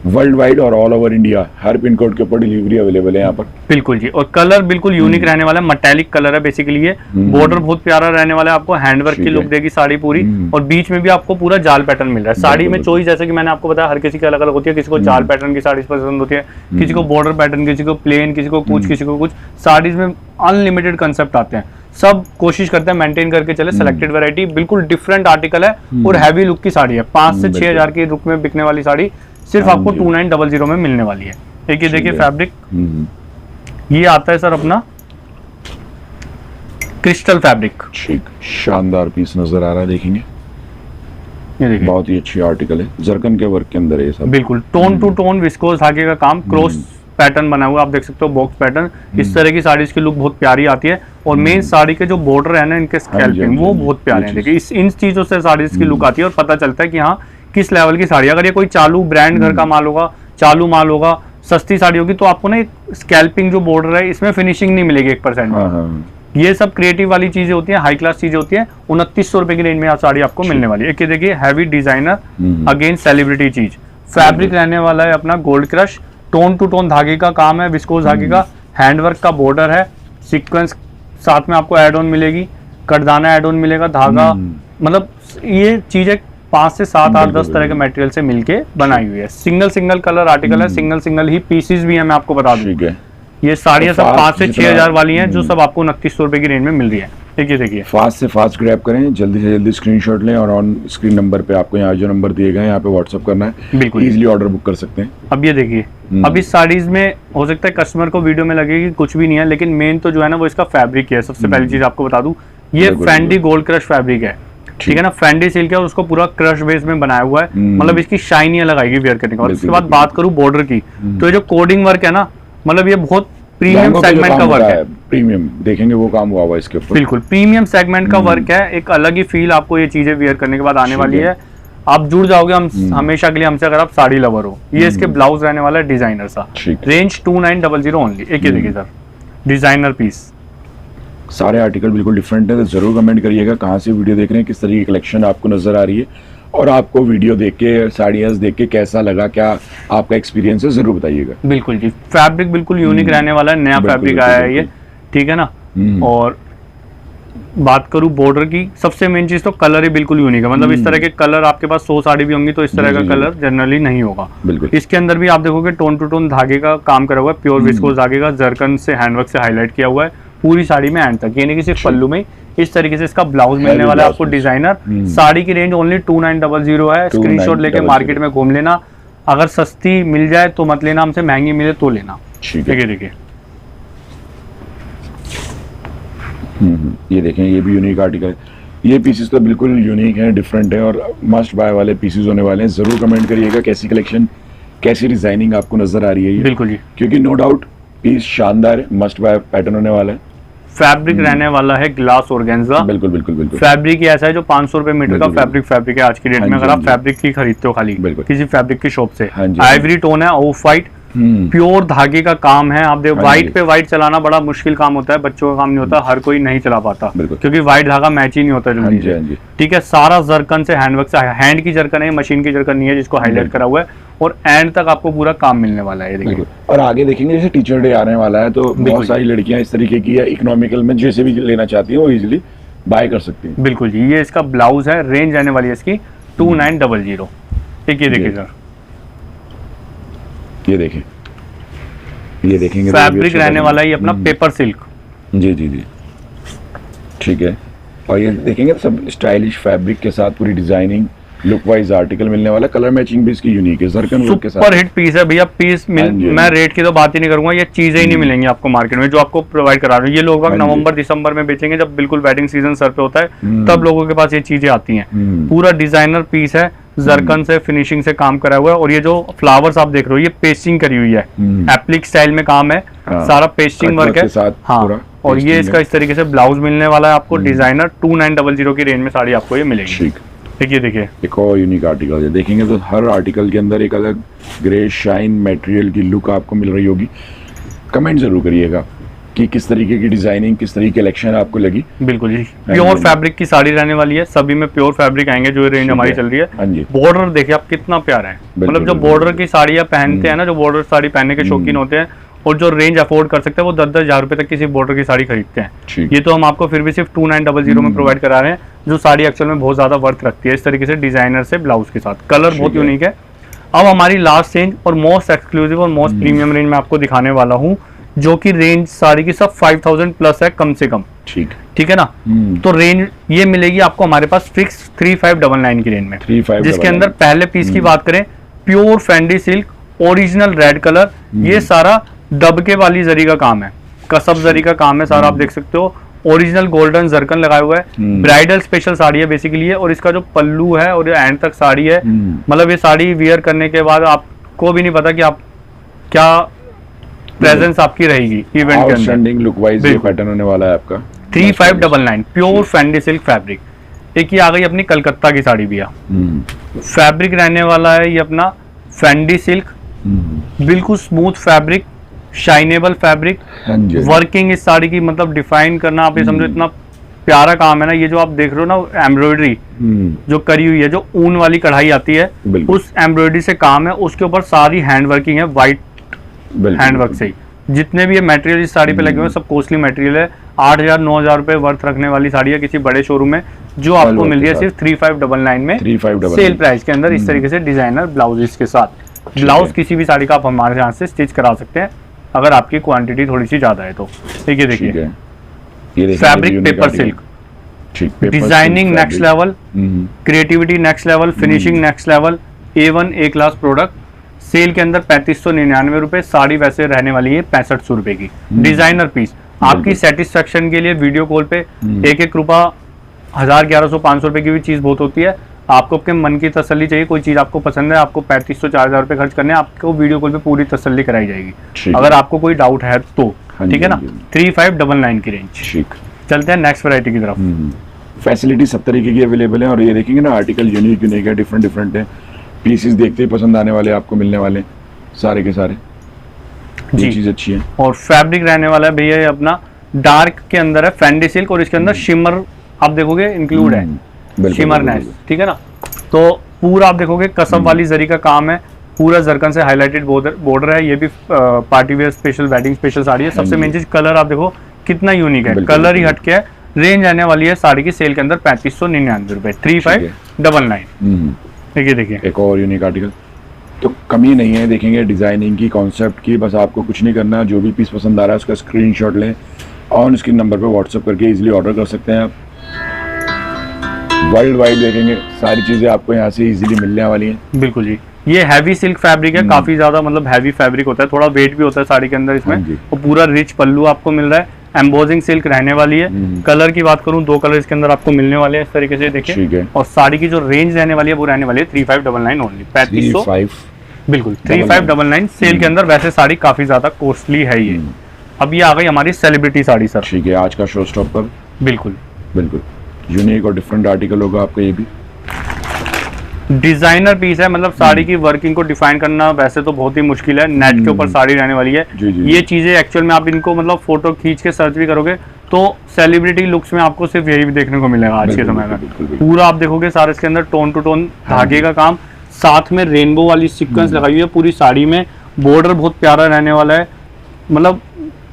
वर्ल्ड वाइड और all over India her pin code के ऊपर डिलीवरी अवेलेबल है यहाँ पर। बिल्कुल जी, और कलर बिल्कुल यूनिक रहने वाला है, मेटालिक कलर है बेसिकली ये। बॉर्डर बहुत प्यारा रहने वाला है, आपको हैंडवर्क की लुक देगी साड़ी पूरी, और बीच में भी आपको पूरा जाल पैटर्न मिल रहा है। साड़ी में चॉइस जैसे कि मैंने आपको बताया हर किसी की अलग अलग होती है, किसी को जाल पैटर्न की साड़ी पसंद होती है, किसी को बॉर्डर पैटर्न, किसी को प्लेन, किसी को कुछ, किसी को कुछ। साड़ीज में अनलिमिटेड कंसेप्ट आते हैं, सब कोशिश करते हैं मेंटेन करके चले। सेलेक्टेड वैरायटी, बिल्कुल डिफरेंट आर्टिकल है, और हैवी लुक की साड़ी है। 5 से 6 हजार की लुक में बिकने वाली साड़ी सिर्फ आपको 2900 में मिलने वाली है। एक ये देखिए फैब्रिक, ये आता है सर अपना क्रिस्टल फैब्रिक। ठीक, शानदार पीस नजर आ रहा है, देखेंगे ये देखिए बहुत ही अच्छी आर्टिकल है, जरकन के वर्क के अंदर है ये सब। बिल्कुल टोन टू टोन विस्कोस धागे का काम, क्रॉस पैटर्न बना हुआ है, आप देख सकते हो बॉक्स पैटर्न। इस तरह की साड़ीज की लुक बहुत प्यारी आती है और मेन साड़ी के जो बॉर्डर है ना इनके स्कैल्पिंग वो बहुत प्यारे हैं। देखिए इन चीजों से साड़ीज की लुक आती है और पता चलता है कि हाँ किस लेवल की साड़ी। अगर ये कोई चालू ब्रांड घर का माल होगा, चालू माल होगा, सस्ती साड़ी होगी, तो आपको ना स्कैल्पिंग जो बॉर्डर है इसमें फिनिशिंग नहीं मिलेगी 1%। ये सब क्रिएटिव वाली चीजें होती हैं, हाई क्लास चीजें होती हैं। 2900 रुपए की रेंज में साड़ी आपको मिलने वाली है। एक ये देखिए हैवी डिजाइनर अगेन सेलिब्रिटी चीज, फैब्रिक रहने वाला है अपना gold crush, tone to tone धागे का काम है, विस्कोस धागे का, हैंडवर्क का बॉर्डर है, सीक्वेंस साथ में आपको एड ऑन मिलेगी, कटदाना एड ऑन मिलेगा, धागा, मतलब ये चीजें 5 से 7 8 10 तरह के मटेरियल से मिलके बनाई हुई है। सिंगल कलर आर्टिकल है, सिंगल ही पीसेस भी है। मैं आपको बता दूं ये साड़ियाँ सब 5 से 6,000 वाली हैं जो सब आपको 2900 रुपए की रेंज में मिल रही है। देखिए फास्ट से फास्ट ग्रैब करें, जल्दी से जल्दी स्क्रीनशॉट लें और ऑन स्क्रीन नंबर पे आपको यहाँ जो नंबर दिए गए हैं यहाँ पे व्हाट्सअप करना है, बिल्कुल इजीली ऑर्डर बुक कर सकते हैं। अब ये देखिए, अब इस साड़ीज में हो सकता है कस्टमर को वीडियो में लगे कि कुछ भी नहीं है, लेकिन मेन तो जो है ना वो इसका फैब्रिक है। सबसे पहली चीज आपको बता दूं, ये फेंडी गोल्ड क्रश फैब्रिक है, ठीक है ना। फेंडी सिल्क है और उसको पूरा क्रश बेस में बनाया हुआ है, मतलब इसकी शाइन ही अलग आएगी वेयर करने के बाद। उसके बाद बात करूं बॉर्डर की, तो ये जो कोडिंग वर्क है ना, मतलब ये बहुत प्रीमियम सेगमेंट का वर्क है। प्रीमियम देखेंगे वो काम हुआ हुआ इसके ऊपर, बिल्कुल प्रीमियम सेगमेंट का वर्क है। एक अलग ही फील आपको ये चीजें वेयर करने के बाद आने वाली है। आप जुड़ जाओगे हम हमेशा के लिए हमसे, अगर आप साड़ी लवर हो। ये इसके ब्लाउज रहने वाला है डिजाइनर सा, रेंज 2900 ओनली। एक ये देखिए सर, डिजाइनर पीस। सारे आर्टिकल बिल्कुल डिफरेंट है, तो जरूर कमेंट करिएगा कहाँ से वीडियो देख रहे हैं, किस तरह की कलेक्शन आपको नजर आ रही है और आपको वीडियो देख के, साड़ियाँ देख के कैसा लगा, क्या आपका एक्सपीरियंस है, जरूर बताइएगा। बिल्कुल जी, फैब्रिक बिल्कुल यूनिक रहने वाला है, नया फैब्रिक आया है ये, ठीक है ना। और बात करूं बॉर्डर की, सबसे मेन चीज तो कलर ही बिल्कुल यूनिक है। मतलब इस तरह के कलर आपके पास 100 साड़ी भी होंगी तो इस तरह का कलर जनरली नहीं होगा। इसके अंदर भी आप देखोगे टोन टू टोन धागे का काम करा हुआ है, प्योर विस्कोस धागे का, जरकन से हैंडवर्क से हाईलाइट किया हुआ है पूरी साड़ी में एंड तक। यानी कि सिर्फ पल्लू में इस तरीके से इसका ब्लाउज मिलने वाला है आपको डिजाइनर। साड़ी की रेंज ओनली 2900 है। स्क्रीनशॉट लेके मार्केट में घूम लेना, अगर सस्ती मिल जाए तो मत लेना, हमसे महंगी मिले तो लेना। देखिए ये देखें, ये भी यूनिक आर्टिकल है। ये पीसेस तो बिल्कुल यूनिक है, डिफरेंट है और मस्ट बाय वाले पीसेस होने वाले हैं। जरूर कमेंट करिएगा कैसी कलेक्शन, कैसी डिजाइनिंग आपको नजर आ रही है ये। बिल्कुल जी, क्योंकि नो डाउट पीस शानदार है, मस्ट बाय पैटर्न होने वाला है। फैब्रिक रहने वाला है ग्लास ऑर्गेन्जा। बिल्कुल बिल्कुल बिल्कुल। फैब्रिक ही ऐसा है जो 500 रुपए मीटर का फैब्रिक है आज की डेट में। अगर आप फैब्रिक की खरीदते हो खाली किसी फैब्रिक की शॉप से, आइवरी टोन है, ऑफ व्हाइट, प्योर धागे का काम है। आप देखो व्हाइट पे व्हाइट चलाना बड़ा मुश्किल काम होता है, बच्चों का काम नहीं होता, हर कोई नहीं चला पाता क्योंकि व्हाइट धागा मैच ही नहीं होता जल्दी से, ठीक है। सारा जरकन से हैंडवर्क से, हैंड की जरकन है, मशीन की जरकन नहीं है जिसको हाईलाइट करा हुआ है, और एंड तक आपको पूरा काम मिलने वाला है। देखिए और आगे देखेंगे जैसे टीचर डे आने वाला है तो बहुत सारी लड़कियां इस तरीके की या इकोनॉमिकल में जैसे भी लेना चाहती हैं वो इजीली बाय कर सकती हैं। बिल्कुल जी, ये इसका ब्लाउज है, रेंज आने वाली है इसकी 2900। ठीक है, देखिए सर, ये देखेंगे फैब्रिक रहने वाला है अपना पेपर सिल्क। जी जी जी, ठीक है। और ये देखेंगे सब स्टाइलिश फैब्रिक के साथ पूरी डिजाइनिंग लुक वाइज आर्टिकल मिलने वाला, कलर मैचिंग भी इसकी यूनिक है, जरकन वर्क के साथ। सुपर हिट पीस है भैया, मैं रेट की तो बात ही नहीं करूंगा, ये चीजें ही नहीं मिलेंगी आपको मार्केट में जो आपको प्रोवाइड करा रहे हैं। ये लोग नवंबर दिसंबर में बेचेंगे जब बिल्कुल वेडिंग सीजन सर पे होता है, तब लोगों के पास ये चीजें आती हैं। पूरा डिजाइनर पीस है, जरकन से फिनिशिंग से काम करा हुआ है, और ये जो फ्लावर्स आप देख रहे हो ये पेस्टिंग करी हुई है, एप्लिक स्टाइल में काम है, सारा पेस्टिंग वर्क है। हाँ, और ये इसका इस तरीके से ब्लाउज मिलने वाला है आपको डिजाइनर। 2900 की रेंज में साड़ी आपको ये मिलेगी। देखिए एक और यूनिक आर्टिकल है, देखेंगे तो हर आर्टिकल के अंदर एक अलग ग्रे शाइन मटेरियल की लुक आपको मिल रही होगी। कमेंट जरूर करिएगा कि किस तरीके की डिजाइनिंग, किस तरीके की कलेक्शन आपको लगी। बिल्कुल जी, प्योर फैब्रिक की साड़ी रहने वाली है, सभी में प्योर फैब्रिक आएंगे जो रेंज हमारी चल रही है। बॉर्डर देखिए आप कितना प्यारा है, मतलब जो बॉर्डर की साड़ियाँ पहनते हैं ना, जो बॉर्डर साड़ी पहनने के शौकीन होते हैं और जो रेंज अफोर्ड कर सकते हैं वो 10-10 हज़ार रुपए तक किसी बॉर्डर की साड़ी खरीदते हैं। ये तो हम आपको फिर भी सिर्फ 2900 में प्रोवाइड करा रहे हैं, जो साड़ी एक्चुअल में बहुत ज्यादा वर्थ रखती है इस तरीके से डिजाइनर से ब्लाउज के साथ। कलर बहुत यूनिक है। अब हमारी लास्ट रेंज और मोस्ट एक्सक्लूसिव और मोस्ट प्रीमियम रेंज में आपको दिखाने वाला हूँ, जो कि रेंज साड़ी की सब 5000 प्लस है कम से कम। ठीक है ना। तो रेंज ये मिलेगी आपको हमारे पास फिक्स 3599 की रेंज में, जिसके अंदर पहले पीस की बात करें, pure Fendi silk, original red colour, ये सारा दबके वाली जरी का काम है, कसब जरी का काम है सारा, आप देख सकते हो। ओरिजिनल गोल्डन जरकन लगाया हुआ है, ब्राइडल स्पेशल साड़ी है बेसिकली है, और इसका जो पल्लू है और एंड तक साड़ी है, मतलब ये साड़ी वियर करने के बाद आपको भी नहीं पता कि आप क्या प्रेजेंस आपकी रहेगी इवेंट के अंदर। आउटस्टैंडिंग लुक वाइज ये पैटर्न होने वाला है आपका 3599 प्योर फैंडी सिल्क फैब्रिक। एक ये आ गई अपनी कलकत्ता की साड़ी भैया, फैब्रिक रहने वाला है ये अपना फैंडी सिल्क, बिल्कुल स्मूथ फैब्रिक, शाइनेबल फैब्रिक, वर्किंग इस साड़ी की मतलब डिफाइन करना आप ये समझो इतना प्यारा काम है ना। ये जो आप देख रहे हो ना एम्ब्रॉयडरी जो करी हुई है, जो ऊन वाली कढ़ाई आती है उस एम्ब्रॉयडरी से काम है, उसके ऊपर सारी हैंड वर्किंग है, व्हाइट हैंडवर्क से ही। जितने भी ये मटेरियल इस साड़ी पे लगे हुए हैं सब कॉस्टली मटेरियल है। 8,000-9,000 रुपए वर्थ रखने वाली साड़ी है किसी बड़े शोरूम में, जो आपको मिल रही है सिर्फ 3599 में सेल प्राइस के अंदर, इस तरीके से डिजाइनर ब्लाउजेस के साथ। ब्लाउज किसी भी साड़ी का आप हमारे यहाँ से स्टिच करा सकते हैं अगर आपकी क्वांटिटी थोड़ी सी ज्यादा है तो। देखिए देखिए fabric paper silk, designing next level, creativity next level, finishing next level, A1 A class product. Sale के अंदर 3599 रुपए, साड़ी वैसे रहने वाली है 6500 रुपए की। डिजाइनर पीस आपकी सेटिस्फेक्शन के लिए वीडियो कॉल पे 1-1 रुपया 1000, 1100, 500 रुपए की भी चीज बहुत होती है। आपको अपने मन की तसल्ली चाहिए, कोई चीज आपको पसंद है, आपको 3500, 4000 रुपए खर्च करने, आपको वीडियो कॉल पे पूरी तसल्ली कराई जाएगी अगर आपको कोई डाउट है तो, ठीक है ना। 3599 की रेंज। चलते हैं नेक्स्ट वैरायटी की तरफ। फैसिलिटी सब तरीके की अवेलेबल है और ये देखेंगे ना आर्टिकल यूनिक है, डिफरेंट है, पीसेस देखते ही पसंद आने वाले आपको मिलने वाले सारे के सारे। ये चीज अच्छी है और फैब्रिक रहने वाला है भैया ये अपना डार्क के अंदर है फैंडी सिल्क, और इसके अंदर शिमर आप देखोगे इंक्लूड है, शिमर नेस, ठीक है ना। तो पूरा आप देखोगे कसम वाली जरी का काम है, पूरा जरकन से हाईलाइटेड बॉर्डर है। ये भी party wear special, wedding special sari है। सबसे मेन चीज कलर आप देखो कितना यूनिक है, कलर ही हटके है। रेंज आने वाली है साड़ी की सेल के अंदर 3599 रुपए, 3599। देखिए एक और यूनिक आर्टिकल, तो कमी नहीं है, देखेंगे डिजाइनिंग की, कॉन्सेप्ट की। बस आपको कुछ नहीं करना, जो भी पीस पसंद आ रहा है उसका स्क्रीनशॉट लें, ऑन स्क्रीन नंबर पे व्हाट्सएप करके इजीली ऑर्डर कर सकते हैं आप। वर्ल्ड वाइड देखेंगे सारी चीजें आपको यहाँ से इजीली मिलने वाली हैं। बिल्कुल जी, ये हैवी सिल्क फैब्रिक है, काफी ज्यादा मतलब हैवी फैब्रिक होता है, थोड़ा वेट भी होता है साड़ी के अंदर इसमें। और पूरा रिच पल्लू आपको मिल रहा है, एम्बोजिंग सिल्क रहने वाली है। कलर की बात करूं 2 कलर इसके अंदर आपको मिलने वाले हैं इस तरीके से, देखिए। और साड़ी की जो रेंज रहने वाली है वो रहने वाली है 3599 ओनली, 3500 बिल्कुल 3599 सेल के अंदर। वैसे साड़ी काफी ज्यादा कॉस्टली है ये। अब ये आ गई हमारी सेलिब्रिटी साड़ी सर, ठीक है, आज का शो स्टॉपर। बिल्कुल यूनिक और डिफरेंट आर्टिकल होगा आपका, ये भी डिजाइनर पीस है। मतलब साड़ी की वर्किंग को डिफाइन करना वैसे तो बहुत ही मुश्किल है, नेट के ऊपर साड़ी रहने वाली है। ये चीजें एक्चुअल में आप इनको मतलब फोटो खींच के सर्च भी करोगे तो सेलिब्रिटी लुक्स में आपको सिर्फ यही भी देखने को मिलेगा आज के समय में। पूरा आप देखोगे सारे इसके अंदर टोन टू टोन धागे का काम, साथ में रेनबो वाली सीक्वेंस लगाई हुई है पूरी साड़ी में। बॉर्डर बहुत प्यारा रहने वाला है, मतलब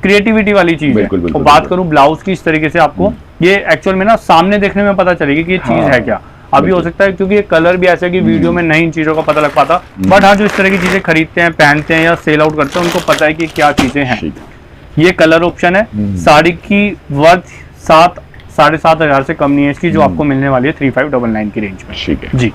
क्रिएटिविटी वाली चीज है। और बात करूं ब्लाउज की, इस तरीके से आपको ये एक्चुअल में ना सामने देखने में पता चलेगी कि ये चीज है क्या। अभी हो सकता है क्योंकि ये कलर भी ऐसा है कि वीडियो में नहीं इन चीजों का पता लग पाता, बट हाँ जो इस तरह की चीजें खरीदते हैं, पहनते हैं या सेल आउट करते हैं, उनको पता है कि क्या चीजें हैं। ये कलर ऑप्शन है, साड़ी की वर्थ 7-7,500 से कम नहीं है इसकी, जो आपको मिलने वाली है 3599 की रेंज में। ठीक है जी।